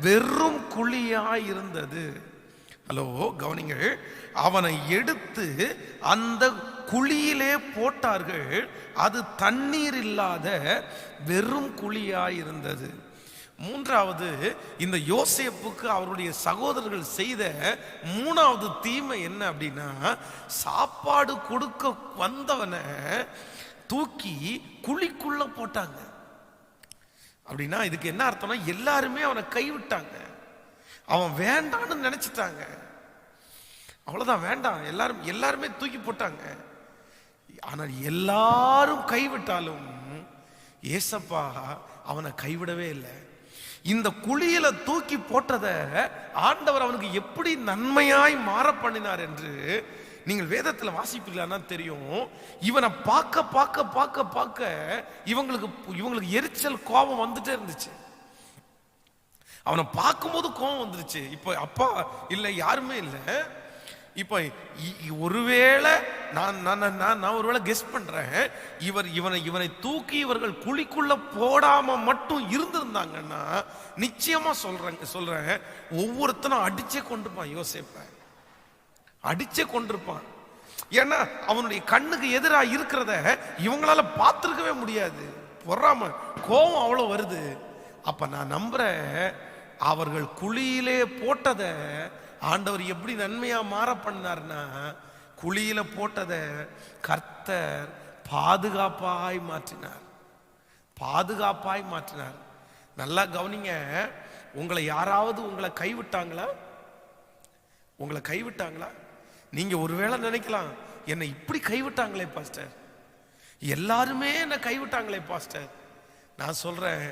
வெறும் குழியாய் இருந்தது. ஹலோ, கவனிங்கள். அவனை எடுத்து அந்த குழியிலே போட்டார்கள். அது தண்ணீர் இல்லாத வெறும் குழியாயிருந்தது. மூன்றாவது, இந்த யோசேப்புக்கு அவருடைய சகோதரர்கள் செய்த மூணாவது தீமை என்ன அப்படின்னா, சாப்பாடு கொடுக்க வந்தவனை தூக்கி குழிக்குள்ள போட்டாங்க. அப்படின்னா இதுக்கு என்ன அர்த்தம்னா, எல்லாருமே அவனை கைவிட்டாங்க. அவன் வேண்டான்னு நினைச்சிட்டாங்க. அவ்வளவுதான், வேண்டாம், எல்லாருமே தூக்கி போட்டாங்க. ஆனால் எல்லாரும் கைவிட்டாலும் ஏசப்பா அவனை கைவிடவே இல்லை. இந்த குழியில தூக்கி போட்டத ஆண்டவர் அவனுக்கு எப்படி நன்மையாய் மாற பண்ணினார் என்று நீங்கள் வேதத்தில் வாசிப்பீர்களா தெரியும். இவனை பார்க்க பார்க்க பார்க்க பார்க்க இவங்களுக்கு எரிச்சல், கோபம் வந்துட்டே இருந்துச்சு. அவனை பார்க்கும்போது கோபம் வந்துருச்சு. இப்ப அப்பா இல்லை, யாருமே இல்லை. இப்ப ஒருவேளை நான் ஒருவேளை கெஸ் பண்றேன், இவனை தூக்கி இவர்கள் குழிக்குள்ள போடாம மட்டும் இருந்திருந்தாங்கன்னா நிச்சயமா சொல்றேன் ஒவ்வொருத்தனும் அடிச்சே கொண்டிருப்பான். யோசேப்ப அடிச்சே கொண்டிருப்பான். ஏன்னா அவனுடைய கண்ணுக்கு எதிராக இருக்கிறத இவங்களால பார்த்திருக்கவே முடியாது. பொறாம, கோபம் அவ்வளவு வருது. அப்ப நான் நம்புறேன், அவர்கள் குழியிலே போட்டத ஆண்டவர் எப்படி நன்மையா மாற பண்ணார்னா, குழியில போட்டத கர்த்தர் பாதுகாப்பாய் மாற்றினார். பாதுகாப்பாய் மாற்றினார். நல்லா கவனிங்க. உங்களை யாராவது உங்களை கைவிட்டாங்களா? உங்களை கைவிட்டாங்களா? நீங்க ஒருவேளை நினைக்கலாம், என்னை இப்படி கைவிட்டாங்களே பாஸ்டர், எல்லாருமே என்னை கைவிட்டாங்களே பாஸ்டர். நான் சொல்றேன்,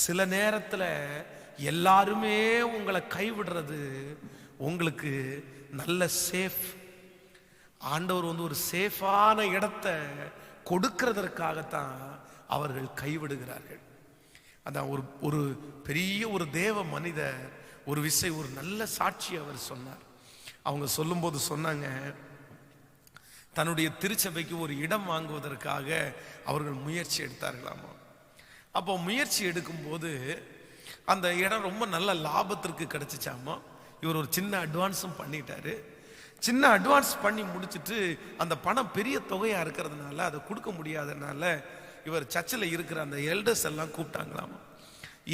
சில நேரத்தில் எல்லாருமே உங்களை கைவிடுறது உங்களுக்கு நல்ல சேஃப். ஆண்டவர் வந்து ஒரு சேஃபான இடத்தை கொடுக்கிறதற்காகத்தான் அவர்கள் கைவிடுகிறார்கள். அதான் ஒரு பெரிய ஒரு தேவ மனிதர் ஒரு விஷயம், ஒரு நல்ல சாட்சி அவர் சொன்னார். அவங்க சொல்லும்போது சொன்னாங்க, தன்னுடைய திருச்சபைக்கு ஒரு இடம் வாங்குவதற்காக அவர்கள் முயற்சி எடுத்தார்களாமா. அப்போ முயற்சி எடுக்கும்போது அந்த இடம் ரொம்ப நல்ல லாபத்திற்கு கிடைச்சிச்சாமா. இவர் ஒரு சின்ன அட்வான்ஸும் பண்ணிட்டாரு. சின்ன அட்வான்ஸ் பண்ணி முடிச்சுட்டு அந்த பணம் பெரிய தொகையா இருக்கிறதுனால அதை கொடுக்க முடியாதனால இவர் சர்ச்சில் இருக்கிற அந்த எல்டர்ஸ் எல்லாம் கூப்பிட்டாங்களாமா.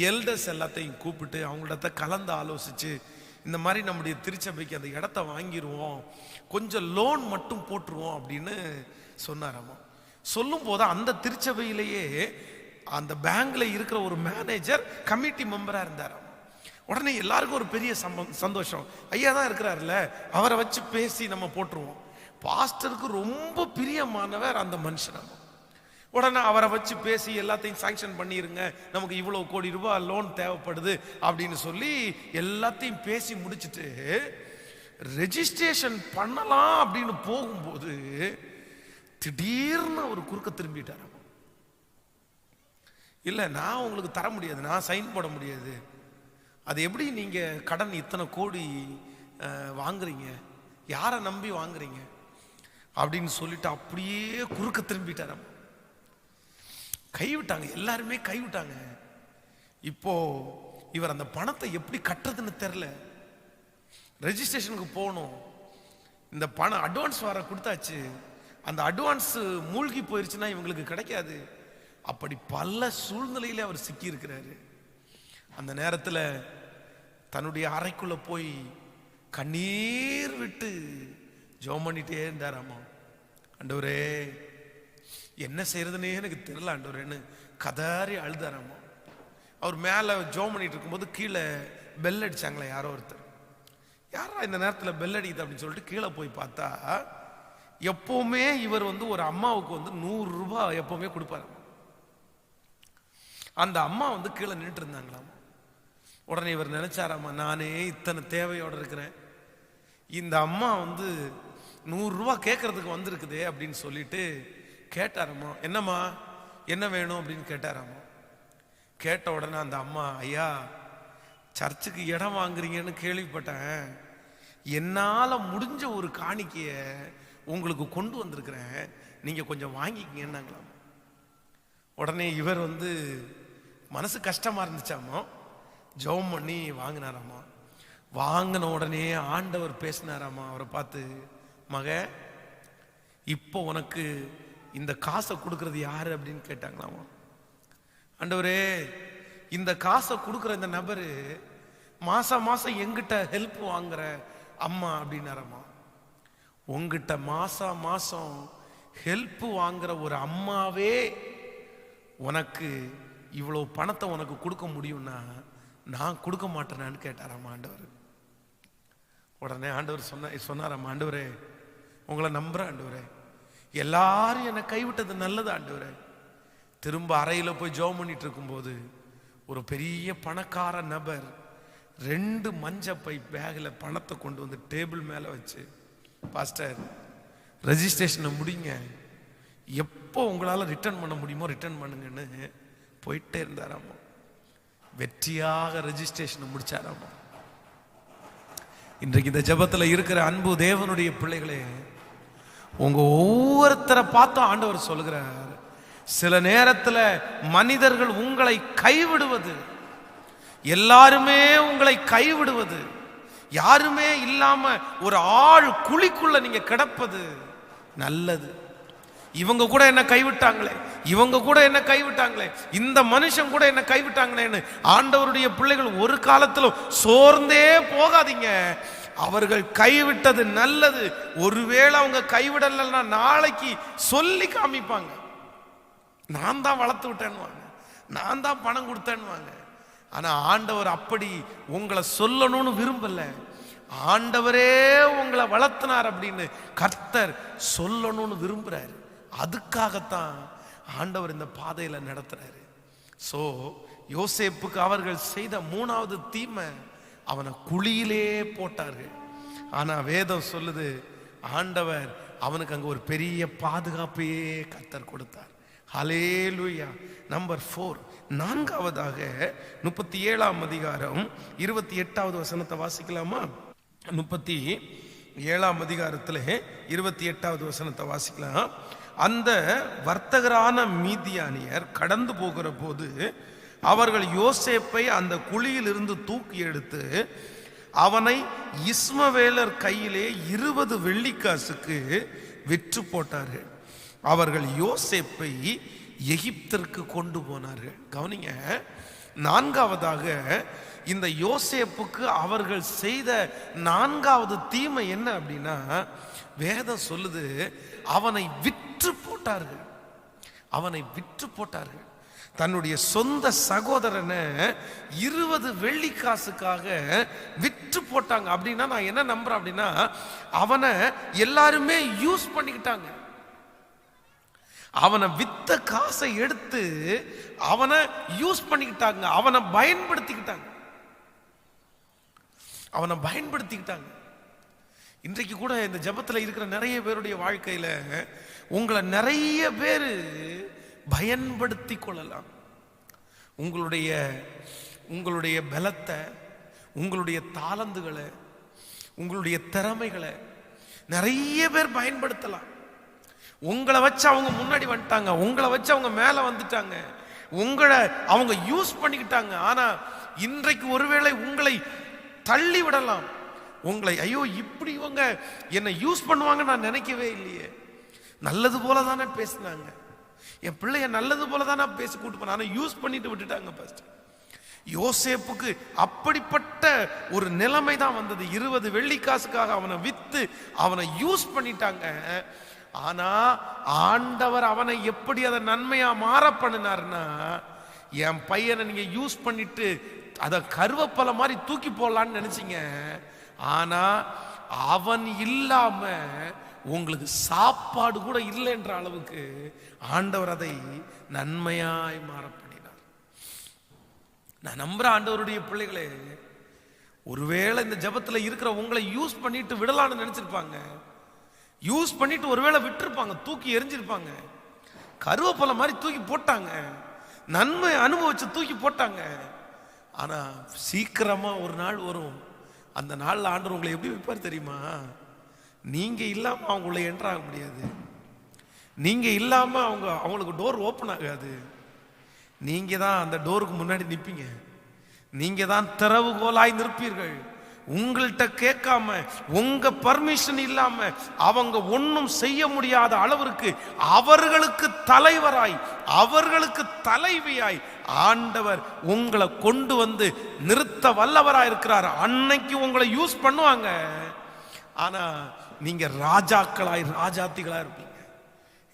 எல்டர்ஸ் எல்லாத்தையும் கூப்பிட்டு அவங்கள்ட்ட கலந்து ஆலோசிச்சு, இந்த மாதிரி நம்முடைய திருச்சபைக்கு அந்த இடத்த வாங்கிடுவோம், கொஞ்சம் லோன் மட்டும் போட்டுருவோம் அப்படின்னு சொன்னாராமா. சொல்லும் போது அந்த திருச்சபையிலேயே அந்த பேங்க்ல இருக்கிற ஒரு மேனேஜர் கமிட்டி மெம்பரா இருந்தாராம். உடனே எல்லாருக்கும் ஒரு பெரிய சந்தோஷம், ஐயா தான் இருக்கிறாருல்ல, அவரை வச்சு பேசி நம்ம போட்டுருவோம். பாஸ்டருக்கு ரொம்ப பிரியமானவர் அந்த மனுஷன். உடனே அவரை வச்சு பேசி எல்லாத்தையும் சாங்ஷன் பண்ணிருங்க, நமக்கு இவ்வளவு கோடி ரூபாய் லோன் தேவைப்படுது அப்படின்னு சொல்லி எல்லாத்தையும் பேசி முடிச்சுட்டு ரெஜிஸ்ட்ரேஷன் பண்ணலாம் அப்படின்னு போகும்போது திடீர்னு ஒரு குறுக்க திரும்பிட்டார். இல்ல, நான் உங்களுக்கு தர முடியாது, நான் சைன் போட முடியாது, அது எப்படி நீங்க கடன் இத்தனை கோடி வாங்குறீங்க, யாரை நம்பி வாங்குறீங்க அப்படின்னு சொல்லிட்டு அப்படியே குறுக்க திரும்பிட்டார். கைவிட்டாங்க, எல்லாருமே கைவிட்டாங்க. இப்போ இவர் அந்த பணத்தை எப்படி கட்டுறதுன்னு தெரியல. ரெஜிஸ்ட்ரேஷனுக்கு போகணும், இந்த பணம் அட்வான்ஸ் வர கொடுத்தாச்சு, அந்த அட்வான்ஸ் மூழ்கி போயிருச்சுன்னா இவங்களுக்கு கிடைக்காது. அப்படி பல சூழ்நிலையில அவர் சிக்கி இருக்கிறாரு. அந்த நேரத்தில் தன்னுடைய அறைக்குள்ள போய் கண்ணீர் விட்டு ஜெபம் பண்ணிட்டே இருந்தாராமா. ஆண்டவரே, என்ன செய்யறதுன்னே எனக்கு தெரியல ஆண்டவரேன்னு கதறி அழுதாராமா. அவர் மேல ஜெபம் பண்ணிட்டு இருக்கும்போது கீழே பெல் அடிச்சாங்களா யாரோ ஒருத்தர். யாரா இந்த நேரத்தில் பெல் அடிக்குது அப்படின்னு சொல்லிட்டு கீழே போய் பார்த்தா, எப்பவுமே இவர் வந்து ஒரு அம்மாவுக்கு வந்து 100 ரூபாய் எப்பவுமே கொடுப்பாரு. அந்த அம்மா வந்து கீழே நின்றுட்டு இருந்தாங்களாம். உடனே இவர் நினைச்சாராமா, நானே இத்தனை தேவையோட இருக்கிறேன், இந்த அம்மா வந்து 100 ரூபாய் கேட்கறதுக்கு வந்திருக்குதே அப்படின்னு சொல்லிட்டு கேட்டாராமா. என்னம்மா, என்ன வேணும் அப்படின்னு கேட்டாராமா. கேட்ட உடனே அந்த அம்மா, ஐயா, சர்ச்சுக்கு இடம் வாங்குறீங்கன்னு கேள்விப்பட்டேன், என்னால முடிஞ்ச ஒரு காணிக்கைய உங்களுக்கு கொண்டு வந்திருக்கிறேன், நீங்க கொஞ்சம் வாங்கிக்கங்கன்னாங்களாம். உடனே இவர் வந்து மனசு கஷ்டமா இருந்துச்சாமா, ஜெபம் பண்ணி வாங்கினாராமா. வாங்கின உடனே ஆண்டவர் பேசினாராமா அவரை பார்த்து, மக இப்போ உனக்கு இந்த காசை கொடுக்கறது யாரு அப்படின்னு கேட்டாங்களாமா. ஆண்டவரே, இந்த காசை கொடுக்குற இந்த நபரு மாசம் மாசம் எங்கிட்ட ஹெல்ப் வாங்குற அம்மா அப்படின்னாரம்மா. உங்ககிட்ட மாசம் மாசம் ஹெல்ப் வாங்குற ஒரு அம்மாவே உனக்கு இவ்வளவு பணத்தை உனக்கு கொடுக்க முடியும்னா நான் கொடுக்க மாட்டேனான்னு கேட்டாராம்மா ஆண்டவர். உடனே ஆண்டவர் சொன்னாராம்மா, ஆண்டவரே உங்களை நம்புறேன் ஆண்டவரே, எல்லாரும் என்னை கைவிட்டது நல்லது ஆண்டவரே. திரும்ப அறையில் போய் ஜெபம் பண்ணிட்டு இருக்கும்போது ஒரு பெரிய பணக்கார நபர் 2 மஞ்சப்பை பேக்கில் பணத்தை கொண்டு வந்து டேபிள் மேலே வச்சு, பாஸ்டர் ரெஜிஸ்ட்ரேஷனை முடிங்க, எப்போ உங்களால் ரிட்டர்ன் பண்ண முடியுமோ ரிட்டர்ன் பண்ணுங்கன்னு போயிட்டே இருந்தாராம்மா. வெற்றியாக ரெஜிஸ்ட்ரேஷனை முடிச்சாராம்மா. இன்றைக்கு இந்த ஜெபத்தில் இருக்கிற அன்பு தேவனுடைய பிள்ளைகளே, உங்க ஒவ்வொருத்தரை பார்த்தும் ஆண்டவர் சொல்கிறார், சில நேரத்தில் மனிதர்கள் உங்களை கைவிடுவது, எல்லாருமே உங்களை கைவிடுவது, யாருமே இல்லாம ஒரு ஆள் குழிக்குள்ள நீங்க கிடப்பது நல்லது. இவங்க கூட என்ன கைவிட்டாங்களே, இவங்க கூட என்ன கைவிட்டாங்களே, இந்த மனுஷன் கூட என்ன கைவிட்டாங்களேன்னு ஆண்டவருடைய பிள்ளைகள் ஒரு காலத்திலும் சோர்ந்தே போகாதீங்க. அவர்கள் கைவிட்டது நல்லது. ஒருவேளை அவங்க கைவிடலைன்னா நாளைக்கு சொல்லி காமிப்பாங்க, நான் தான் வளர்த்து விட்டேன்னுவாங்க, நான் தான் பணம் கொடுத்தேன்னுவாங்க. ஆனா ஆண்டவர் அப்படி உங்களை சொல்லணும்னு விரும்பல. ஆண்டவரே உங்களை வளர்த்தினார் அப்படின்னு கர்த்தர் சொல்லணும்னு விரும்புறாரு. அதுக்காகத்தான் ஆண்டவர் இந்த பாதையில நடத்துறாரு. சோ யோசேப்புக்கு அவர்கள் செய்த 3வது தீமை, அவனை குழியிலே போட்டார்கள். ஆனா வேதம் சொல்லுது, ஆண்டவர் அவனுக்கு அங்க ஒரு பெரிய பாதுகாப்பையே கர்த்தர் கொடுத்தார். ஹல்லேலூயா. நம்பர் 4, 4வதாக 37ஆம் அதிகாரம் 28வது வசனத்தை வாசிக்கலாமா? 37ஆம் அதிகாரத்தில் 28வது வசனத்தை வாசிக்கலாம். அந்த வர்த்தகரான மீதியானியர் கடந்து போகிற போது அவர்கள் யோசேப்பை அந்த குழியில் இருந்து தூக்கி எடுத்து அவனை இஸ்மவேலர் கையிலே 20 வெள்ளிக்காசுக்கு விற்று போட்டார்கள். அவர்கள் யோசேப்பை எகிப்திற்கு கொண்டு போனார்கள். கவனிங்க, 4வதாக இந்த யோசேப்புக்கு அவர்கள் செய்த 4வது தீமை என்ன அப்படின்னா, வேதம் சொல்லுது, அவனை விற்று போட்டார்கள். அவனை விற்று போட்டார்கள். தன்னுடைய சொந்த சகோதரனை 20 வெள்ளிக்காசுக்காக விற்று போட்டாங்க. அப்படின்னா நான் என்ன நம்புறேன் அப்படின்னா, அவனை எல்லாருமே யூஸ் பண்ணிக்கிட்டாங்க. அவனை வித்த காசை எடுத்து அவனை யூஸ் பண்ணிக்கிட்டாங்க, அவனை பயன்படுத்திக்கிட்டாங்க, அவனை பயன்படுத்திக்கிட்டாங்க. இன்றைக்கு கூட இந்த ஜெபத்தில் இருக்கிற நிறைய பேருடைய வாழ்க்கையில உங்களை நிறைய பேர் பயன்படுத்தி கொள்ளலாம். உங்களுடைய பலத்தை, உங்களுடைய தாளந்துகளை, உங்களுடைய திறமைகளை நிறைய பேர் பயன்படுத்தலாம். உங்களை வச்சு அவங்க முன்னாடி வந்துட்டாங்க, உங்களை வச்சு அவங்க மேல வந்துட்டாங்க, உங்களை அவங்க யூஸ் பண்ணிக்கிட்டாங்க. ஆனா இன்றைக்கு ஒருவேளை உங்களை தள்ளி விடலாம். உங்களை, ஐயோ இப்படி இவங்க என்னை யூஸ் பண்ணுவாங்க நான் நினைக்கவே இல்லையே, நல்லது போல தானே பேசினாங்க, என் பிள்ளைய நல்லது போல தானே பேசி கூட்டு போன, ஆனா யூஸ் பண்ணிட்டு விட்டுட்டாங்க. ஃபர்ஸ்ட் யோசேப்புக்கு அப்படிப்பட்ட ஒரு நிலைமை தான் வந்தது. 20 வெள்ளிக்காசுக்காக அவனை வித்து அவனை யூஸ் பண்ணிட்டாங்க. ஆனா ஆண்டவர் அவனை எப்படி அதை நன்மையா மாற பண்ணினார்னா, என் பையனை நீங்க யூஸ் பண்ணிட்டு அத கருவேப்பிலை மாதிரி தூக்கி போடலான்னு நினைச்சீங்க, ஆனா அவன் இல்லாம உங்களுக்கு சாப்பாடு கூட இல்லைன்ற அளவுக்கு ஆண்டவர் அதை நன்மையாய் மாற பண்ணினார். நான் நம்புற ஆண்டவருடைய பிள்ளைகளே, ஒருவேளை இந்த ஜெபத்துல இருக்கிற உங்களை யூஸ் பண்ணிட்டு விடலான்னு நினைச்சிருப்பாங்க, யூஸ் பண்ணிட்டு ஒருவேளை விட்டுருப்பாங்க, தூக்கி எரிஞ்சிருப்பாங்க, கருவேப்பிலை மாதிரி தூக்கி போட்டாங்க, நன்மை அனுபவிச்சு தூக்கி போட்டாங்க. ஆனா சீக்கிரமா ஒரு நாள் வரும், அந்த நாள்ல ஆண்டவர் உங்களை எப்படி வைப்பார் தெரியுமா? நீங்க இல்லாம அவங்கள என்டர் ஆக முடியாது, நீங்க இல்லாம அவங்களுக்கு டோர் ஓப்பன் ஆகாது. நீங்க தான் அந்த டோருக்கு முன்னாடி நிற்பீங்க, நீங்க தான் திறவுகோலாய் நிற்பீர்கள். உங்கள்கிட்ட கேட்காம, உங்க பர்மிஷன் இல்லாம அவங்க ஒன்றும் செய்ய முடியாத அளவிற்கு அவர்களுக்கு தலைவராய், அவர்களுக்கு தலைவியாய் ஆண்டவர் உங்களை கொண்டு வந்து நிறுத்த வல்லவராய் இருக்கிறார். அன்னைக்கு உங்களை யூஸ் பண்ணுவாங்க. ஆனா நீங்க ராஜாக்களாய், ராஜாத்திகளாய் இருப்பீங்க.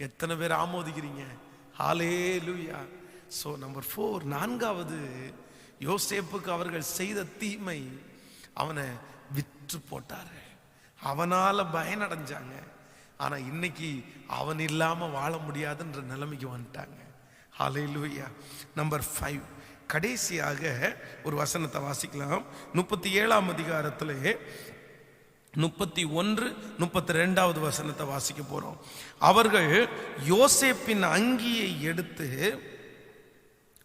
எத்தனை பேர் ஆமோதிக்கிறீங்க? ஹல்லேலூயா. சோ நம்பர் 4, நான்காவது, யோசேப்புக்கு அவர்கள் செய்த தீமை, அவனை விற்று போட்டாரு. அவனால பயனடைஞ்சாங்க. ஆனா இன்னைக்கு அவன் இல்லாம வாழ முடியாதுன்ற நிலைமைக்கு வந்துட்டாங்க. ஹல்லேலூயா. நம்பர் 5, கடைசியாக ஒரு வசனத்தை வாசிக்கலாம். 37ஆம் அதிகாரத்திலே 31, 32வது வசனத்தை வாசிக்க போறோம். அவர்கள் யோசேப்பின் அங்கியை எடுத்து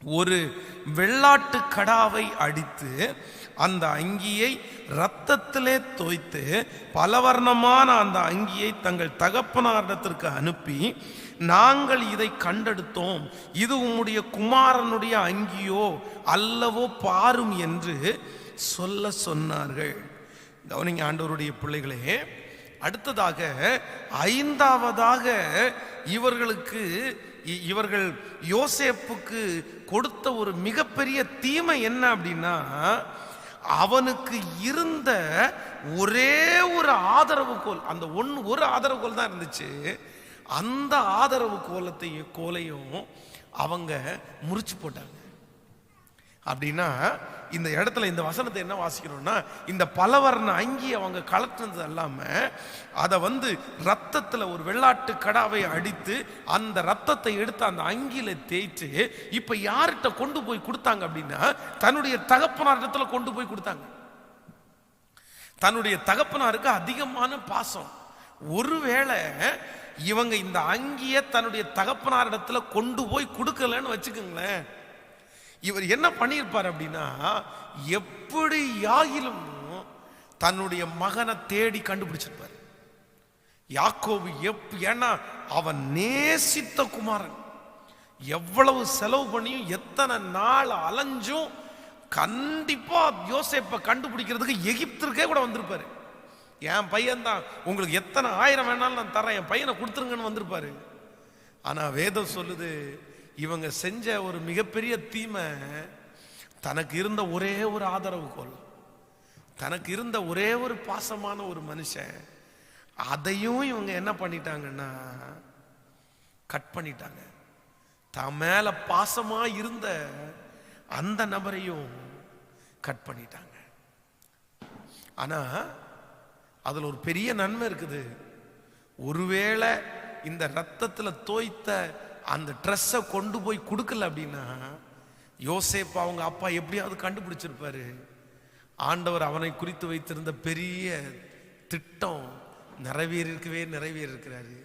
ஒரு வெள்ளாட்டு கடாவை அடித்து அந்த அங்கியை இரத்தத்திலே தோய்த்து பலவர்ணமான அந்த அங்கியை தங்கள் தகப்பனாரிடத்திற்கு அனுப்பி, நாங்கள் இதை கண்டெடுத்தோம், இது உம்முடைய குமாரனுடைய அங்கியோ அல்லவோ பாரும் என்று சொல்ல சொன்னார்கள். கவனிங்க ஆண்டவருடைய பிள்ளைகளே, அடுத்ததாக 5ஆவதாக இவர்கள் யோசேப்புக்கு கொடுத்த ஒரு மிகப்பெரிய தீமை என்ன அப்படின்னா, அவனுக்கு இருந்த ஒரே ஒரு ஆதரவு கோல், அந்த ஒரு ஆதரவு கோல் தான் இருந்துச்சு. அந்த ஆதரவு கோலையும் அவங்க முறிச்சு போட்டாங்க. அப்படின்னா இந்த இடத்துல இந்த வசனத்தை என்ன வாசிக்கிறோம்னா, இந்த பலவர்ண அங்கி அவங்க கலட்டுறது அல்லாம அதை ரத்தத்துல ஒரு வெள்ளாட்டு கடாவை அடித்து அந்த ரத்தத்தை எடுத்து அந்த அங்கியில தேய்த்து இப்ப யார்கிட்ட கொண்டு போய் கொடுத்தாங்க அப்படின்னா, தன்னுடைய தகப்பனாரிடத்துல கொண்டு போய் கொடுத்தாங்க. தன்னுடைய தகப்பனாருக்கு அதிகமான பாசம். ஒருவேளை இவங்க இந்த அங்கிய தன்னுடைய தகப்பனாரிடத்துல கொண்டு போய் கொடுக்கலன்னு வச்சுக்கோங்களேன், இவர் என்ன பண்ணியிருப்பார் அப்படின்னா, எப்படி யாகிலும் தன்னுடைய மகனை தேடி கண்டுபிடிச்சிருப்பார். யாக்கோபு ஏன்னா அவன் நேசித்த குமாரன். எவ்வளவு செலவு பண்ணியும் எத்தனை நாள் அலைஞ்சும் கண்டிப்பா யோசேப்பை கண்டுபிடிக்கிறதுக்கு எகிப்திற்கே கூட வந்திருப்பாரு. என் பையன் தான், உங்களுக்கு எத்தனை 1000 வேணாலும் நான் தரேன், என் பையனை கொடுத்துருங்கன்னு வந்திருப்பாரு. ஆனா வேதம் சொல்லுது, இவங்க செஞ்ச ஒரு மிகப்பெரிய தீமை, தனக்கு இருந்த ஒரே ஒரு ஆதரவு கோல், தனக்கு இருந்த ஒரே ஒரு பாசமான ஒரு மனுஷன், அதையும் இவங்க என்ன பண்ணிட்டாங்கன்னா கட் பண்ணிட்டாங்க. தன் மேல பாசமா இருந்த அந்த நபரையும் கட் பண்ணிட்டாங்க. ஆனா அதுல ஒரு பெரிய நன்மை இருக்குது. ஒருவேளை இந்த ரத்தத்துல தோய்த்த அந்த ட்ரெஸ்ஸை கொண்டு போய் கொடுக்கல அப்படின்னா, யோசேப்பு அவங்க அப்பா எப்படியாவது கண்டுபிடிச்சிருப்பாரு. ஆண்டவர் அவனை குறித்து வைத்திருந்த பெரிய திட்டம் நிறைவேறியிருக்கிறாரு.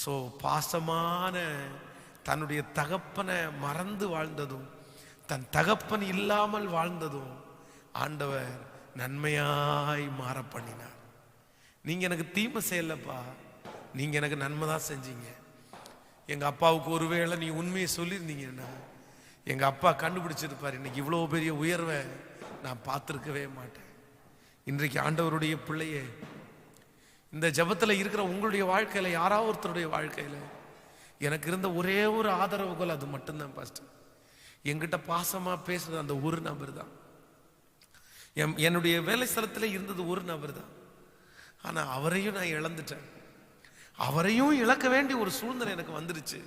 ஸோ பாசமான தன்னுடைய தகப்பனை மறந்து வாழ்ந்ததும், தன் தகப்பன் இல்லாமல் வாழ்ந்ததும் ஆண்டவர் நன்மையாய் மாற பண்ணினார். நீங்க எனக்கு தீமை செய்யலப்பா, நீங்க எனக்கு நன்மை தான் செஞ்சீங்க. எங்க அப்பாவுக்கு ஒருவேளை நீ உண்மையை சொல்லியிருந்தீங்கன்னா எங்க அப்பா கண்டுபிடிச்சிருப்பார், இன்னைக்கு இவ்வளவு பெரிய உயர்வை நான் பார்த்திருக்கவே மாட்டேன். இன்றைக்கு ஆண்டவருடைய பிள்ளையே, இந்த ஜபத்தில் இருக்கிற உங்களுடைய வாழ்க்கையில, யாராவது ஒருத்தருடைய வாழ்க்கையில எனக்கு இருந்த ஒரே ஒரு ஆதரவுகள் அது மட்டும்தான் பாஸ்டர். என்கிட்ட பாசமா பேசுறது அந்த ஒரு நபர் தான். என்னுடைய வேலை ஸ்தலத்துல இருந்தது ஒரு நபர் தான். ஆனா அவரையும் நான் இழந்துட்டேன். அவரையும் இழக்க வேண்டிய ஒரு சூழ்நிலை எனக்கு வந்துருச்சு.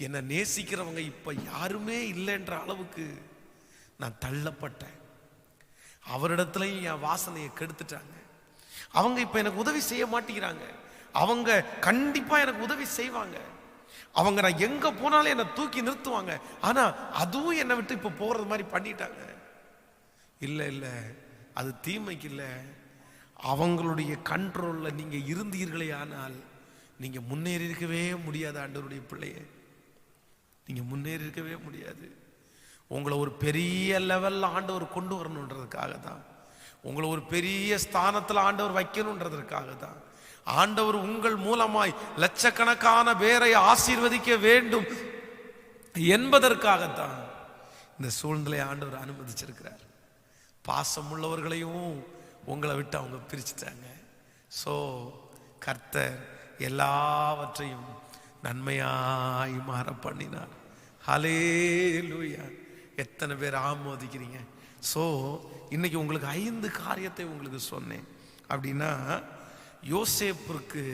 என்னை நேசிக்கிறவங்க இப்ப யாருமே இல்லைன்ற அளவுக்கு நான் தள்ளப்பட்டேன். அவரிடத்துலயும் என் வாசனையை கெடுத்துட்டாங்க. அவங்க இப்ப எனக்கு உதவி செய்ய மாட்டேங்கிறாங்க. அவங்க கண்டிப்பா எனக்கு உதவி செய்வாங்க. அவங்க நான் எங்க போனாலும் என்னை தூக்கி நிறுத்துவாங்க. ஆனா அதுவும் என்னை விட்டு இப்ப போறது மாதிரி பண்ணிட்டாங்க. இல்ல இல்ல, அது தீமைக்கு இல்ல, அவங்களுடைய கண்ட்ரோல்ல நீங்க இருந்தீர்களே ஆனால் நீங்க முன்னேறி இருக்கவே முடியாது. ஆண்டவருடைய பிள்ளையே, நீங்க முன்னேறி இருக்கவே முடியாது. உங்களை ஒரு பெரிய லெவல்ல ஆண்டவர் கொண்டு வரணுன்றதுக்காக தான், உங்களை ஒரு பெரிய ஸ்தானத்துல ஆண்டவர் வைக்கணுன்றதற்காக தான், ஆண்டவர் உங்கள் மூலமாய் லட்சக்கணக்கான பேரை ஆசீர்வதிக்க வேண்டும் என்பதற்காகத்தான் இந்த சூழ்நிலையை ஆண்டவர் அனுமதிச்சிருக்கிறார். பாசம் உள்ளவர்களையும் உங்களை விட்டு அவங்க பிரிச்சுட்டாங்க. ஸோ கர்த்தர் எல்லாவற்றையும் நன்மையாய் மாற பண்ணினார். ஹல்லேலூயா. எத்தனை பேர் ஆமோதிக்கிறீங்க? ஸோ இன்னைக்கு உங்களுக்கு 5 காரியத்தை உங்களுக்கு சொன்னேன். அப்படின்னா யோசேப்புக்கு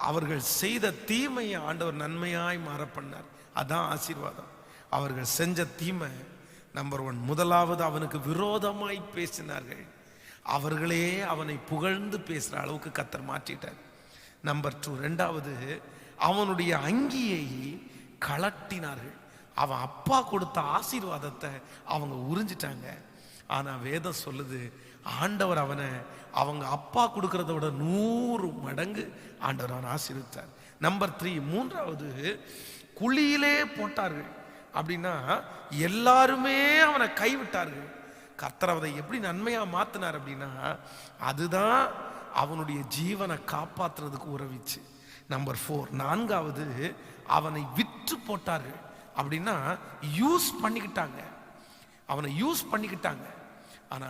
அவர்கள் செய்த தீமையை ஆண்டவர் நன்மையாய் மாற பண்ணார். அதான் ஆசீர்வாதம். அவர்கள் செஞ்ச தீமை நம்பர் 1, முதலாவது அவனுக்கு விரோதமாய் பேசினார்கள். அவர்களே அவனை புகழ்ந்து பேசுற அளவுக்கு கர்த்தர் மாற்றிட்டார். நம்பர் 2, ரெண்டாவது அவனுடைய அங்கியை கலட்டினார்கள். அவன் அப்பா கொடுத்த ஆசீர்வாதத்தை அவங்க உறிஞ்சிட்டாங்க. ஆனா வேதம் சொல்லுது, ஆண்டவர் அவனை அவங்க அப்பா கொடுக்கறத விட 100 மடங்கு ஆண்டவர் அவனை ஆசீர்வதித்தார். நம்பர் 3, மூன்றாவது குழியிலே போட்டார்கள். அப்படின்னா எல்லாருமே அவனை கைவிட்டார்கள். கர்த்தர் அவனை எப்படி நன்மையா மாத்தினார் அப்படின்னா அதுதான் அவனுடைய ஜீவனை காப்பாற்றுறதுக்கு உதவிச்சு. நம்பர் 4, நான்காவது அவனை விற்று போட்டார்கள். அப்படின்னா யூஸ் பண்ணிக்கிட்டாங்க, அவனை யூஸ் பண்ணிக்கிட்டாங்க. ஆனா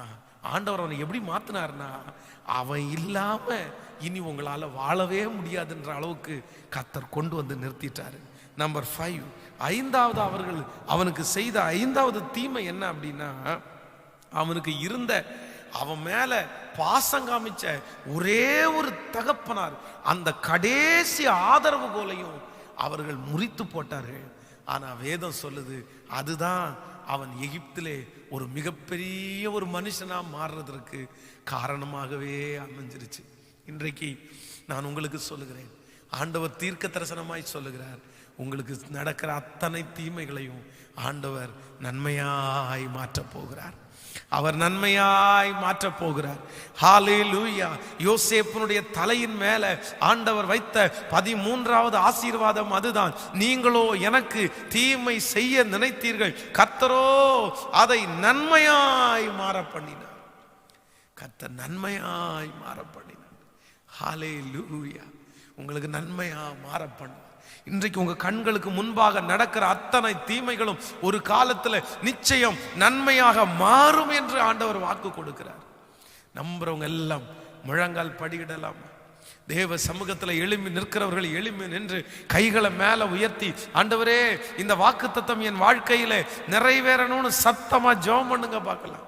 ஆண்டவர் அவனை எப்படி மாத்தினார்னா அவன் இல்லாம இனி உங்களால வாழவே முடியாதுன்ற அளவுக்கு கர்த்தர் கொண்டு வந்து நிறுத்திட்டாரு. நம்பர் 5, ஐந்தாவது அவர்கள் அவனுக்கு செய்த 5வது தீமை என்ன அப்படின்னா அவனுக்கு இருந்த அவன் மேல பாசம் காமிச்ச ஒரே ஒரு தகப்பனார் அந்த கடைசி ஆதரவு கோலையும் அவர்கள் முறித்து போட்டார்கள். ஆனா வேதம் சொல்லுது அதுதான் அவன் எகிப்திலே ஒரு மிகப்பெரிய ஒரு மனுஷனா மாறுறதற்கு காரணமாகவே அமைஞ்சிருச்சு. இன்றைக்கு நான் உங்களுக்கு சொல்லுகிறேன், ஆண்டவர் தீர்க்க தரிசனமாய் சொல்லுகிறார், உங்களுக்கு நடக்கிற அத்தனை தீமைகளையும் ஆண்டவர் நன்மையாய் மாற்றப் போகிறார். அவர் நன்மையாய் மாற்ற போகிறார். ஹல்லேலூயா. யோசேப்பினுடைய தலையின் மேல ஆண்டவர் வைத்த 13வது ஆசீர்வாதம் அதுதான். நீங்களோ எனக்கு தீமை செய்ய நினைத்தீர்கள், கர்த்தரோ அதை நன்மையாய் மாற பண்ணினார். கர்த்தர் நன்மையாய் மாற பண்ணினார். ஹல்லேலூயா. உங்களுக்கு நன்மையா மாற பண்ண இன்றைக்கு உங்க கண்களுக்கு முன்பாக நடக்கிற அத்தனை தீமைகளும் ஒரு காலத்துல நிச்சயம் நன்மையாக மாறும் என்று ஆண்டவர் வாக்கு கொடுக்கிறார். நம்புறவங்க எல்லாம் முழங்கால் படியிடலாம். தேவ சமூகத்துல எழும்பி நிற்கிறவர்கள் எழும்பி நின்று கைகளை மேல உயர்த்தி, ஆண்டவரே இந்த வாக்குத்தத்தம் என் வாழ்க்கையில நிறைவேறணும்னு சத்தமா ஜெபம் பண்ணுங்க பார்க்கலாம்.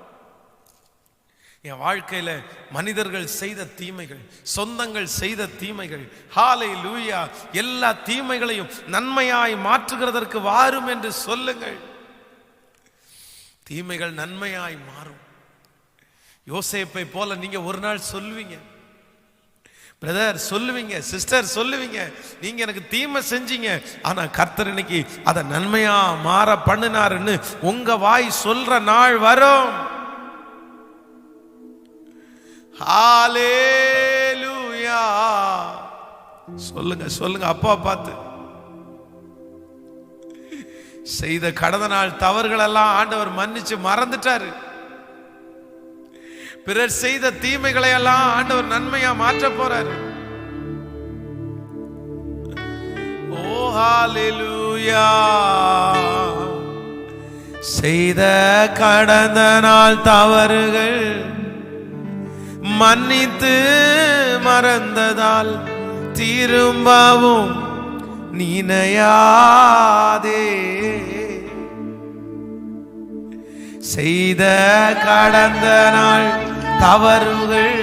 என் வாழ்க்கையில மனிதர்கள் செய்த தீமைகள், சொந்தங்கள் செய்த தீமைகள், ஹல்லேலூயா, எல்லா தீமைகளையும் நன்மையாய் மாற்றுகிறதற்கு வாரும் என்று சொல்லுங்கள். தீமைகள் நன்மையாய் மாறும். யோசேப்பை போல நீங்க ஒரு நாள் சொல்லுவீங்க, பிரதர் சொல்லுவீங்க, சிஸ்டர் சொல்லுவீங்க, நீங்க எனக்கு தீமை செஞ்சீங்க, ஆனா கர்த்தர் இன்னைக்கு அதை நன்மையா மாற பண்ணினாருன்னு உங்க வாய் சொல்ற நாள் வரும். ஹல்லேலூயா. சொல்லுங்க சொல்லுங்க. அப்பா பார்த்து செய்த கடந்த நாள் தவறுகள் எல்லாம் ஆண்டவர் மன்னிச்சு மறந்துட்டாரு. பிறர் செய்த தீமைகளை எல்லாம் ஆண்டவர் நன்மையா மாற்ற போறாரு. ஓ ஹல்லேலூயா. செய்த கடந்த நாள் தவறுகள் மன்னித்து மறந்ததால் திரும்பவும் நினையாதே. செய்த கடந்த நாள் தவறுகள்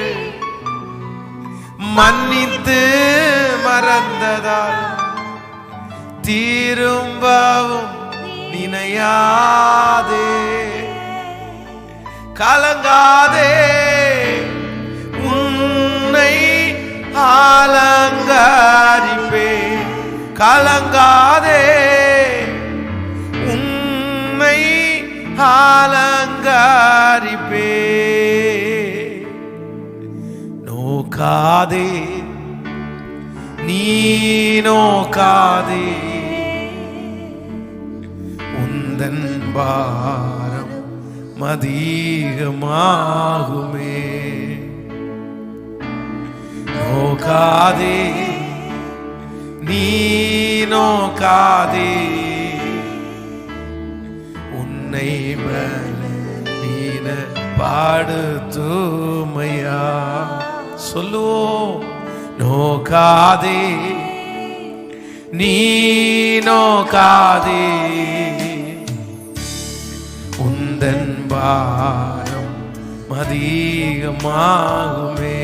மன்னித்து மறந்ததால் திரும்பவும் நினையாதே. கலங்காதே, உன்னை அலங்கரிப்பே. கலங்காதே, உன்னை அலங்கரிப்பே. நோக்காதே, நீ நோக்காதே, உந்தன் பாரம் அதிகமாகுமே. நோக்காதே, நீ நோக்காதே, உன்னை பலவீன பாடு தூமையா. சொல்லுவோம். நோக்காதே நீ நோக்காதே, உந்தன் பாரம் அதிகமாகுமே.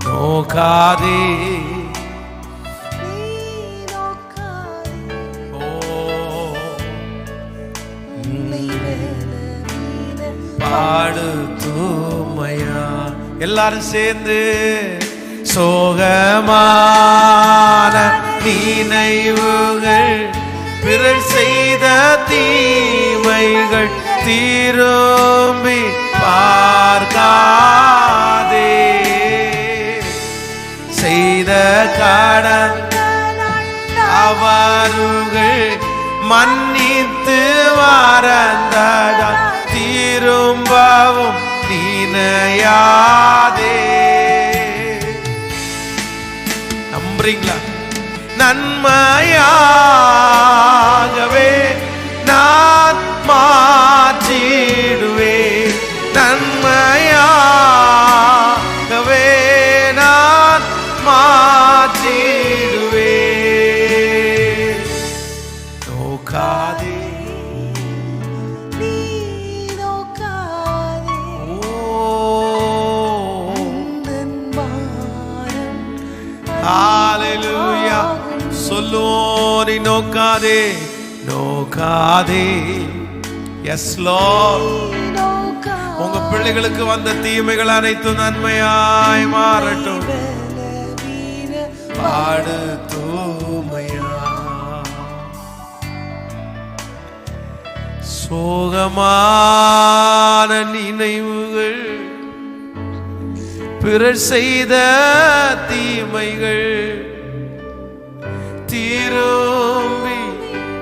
நோக்காதே பாடு தூமையா. எல்லாரும் சேர்ந்து சோகமான நினைவுகள், பிறர் செய்த தீமைகள் திரும்பி பார்க்காதே. செய்த கடன் அவர்கள் மன்னித்து மறந்ததால் திரும்பவும் நினையாதே. நம்புறீங்களா? நன்மையாகவே நான் மாற்றிடுவேன், நன்மையாகவே நான் மாற்றிடுவேன். நோக்காதே ஹalleluya. சொல்லுவோம். நீ நோக்காதே நோக்காதே. S Lord. உங்க பிள்ளைகளுக்கு வந்த தீமைகள் அனைத்தும் நன்மையாய் மாறட்டும். பாடு தூமையா. சோகமான நினைவுகள், பிறர் செய்த தீமைகள் திரும்பி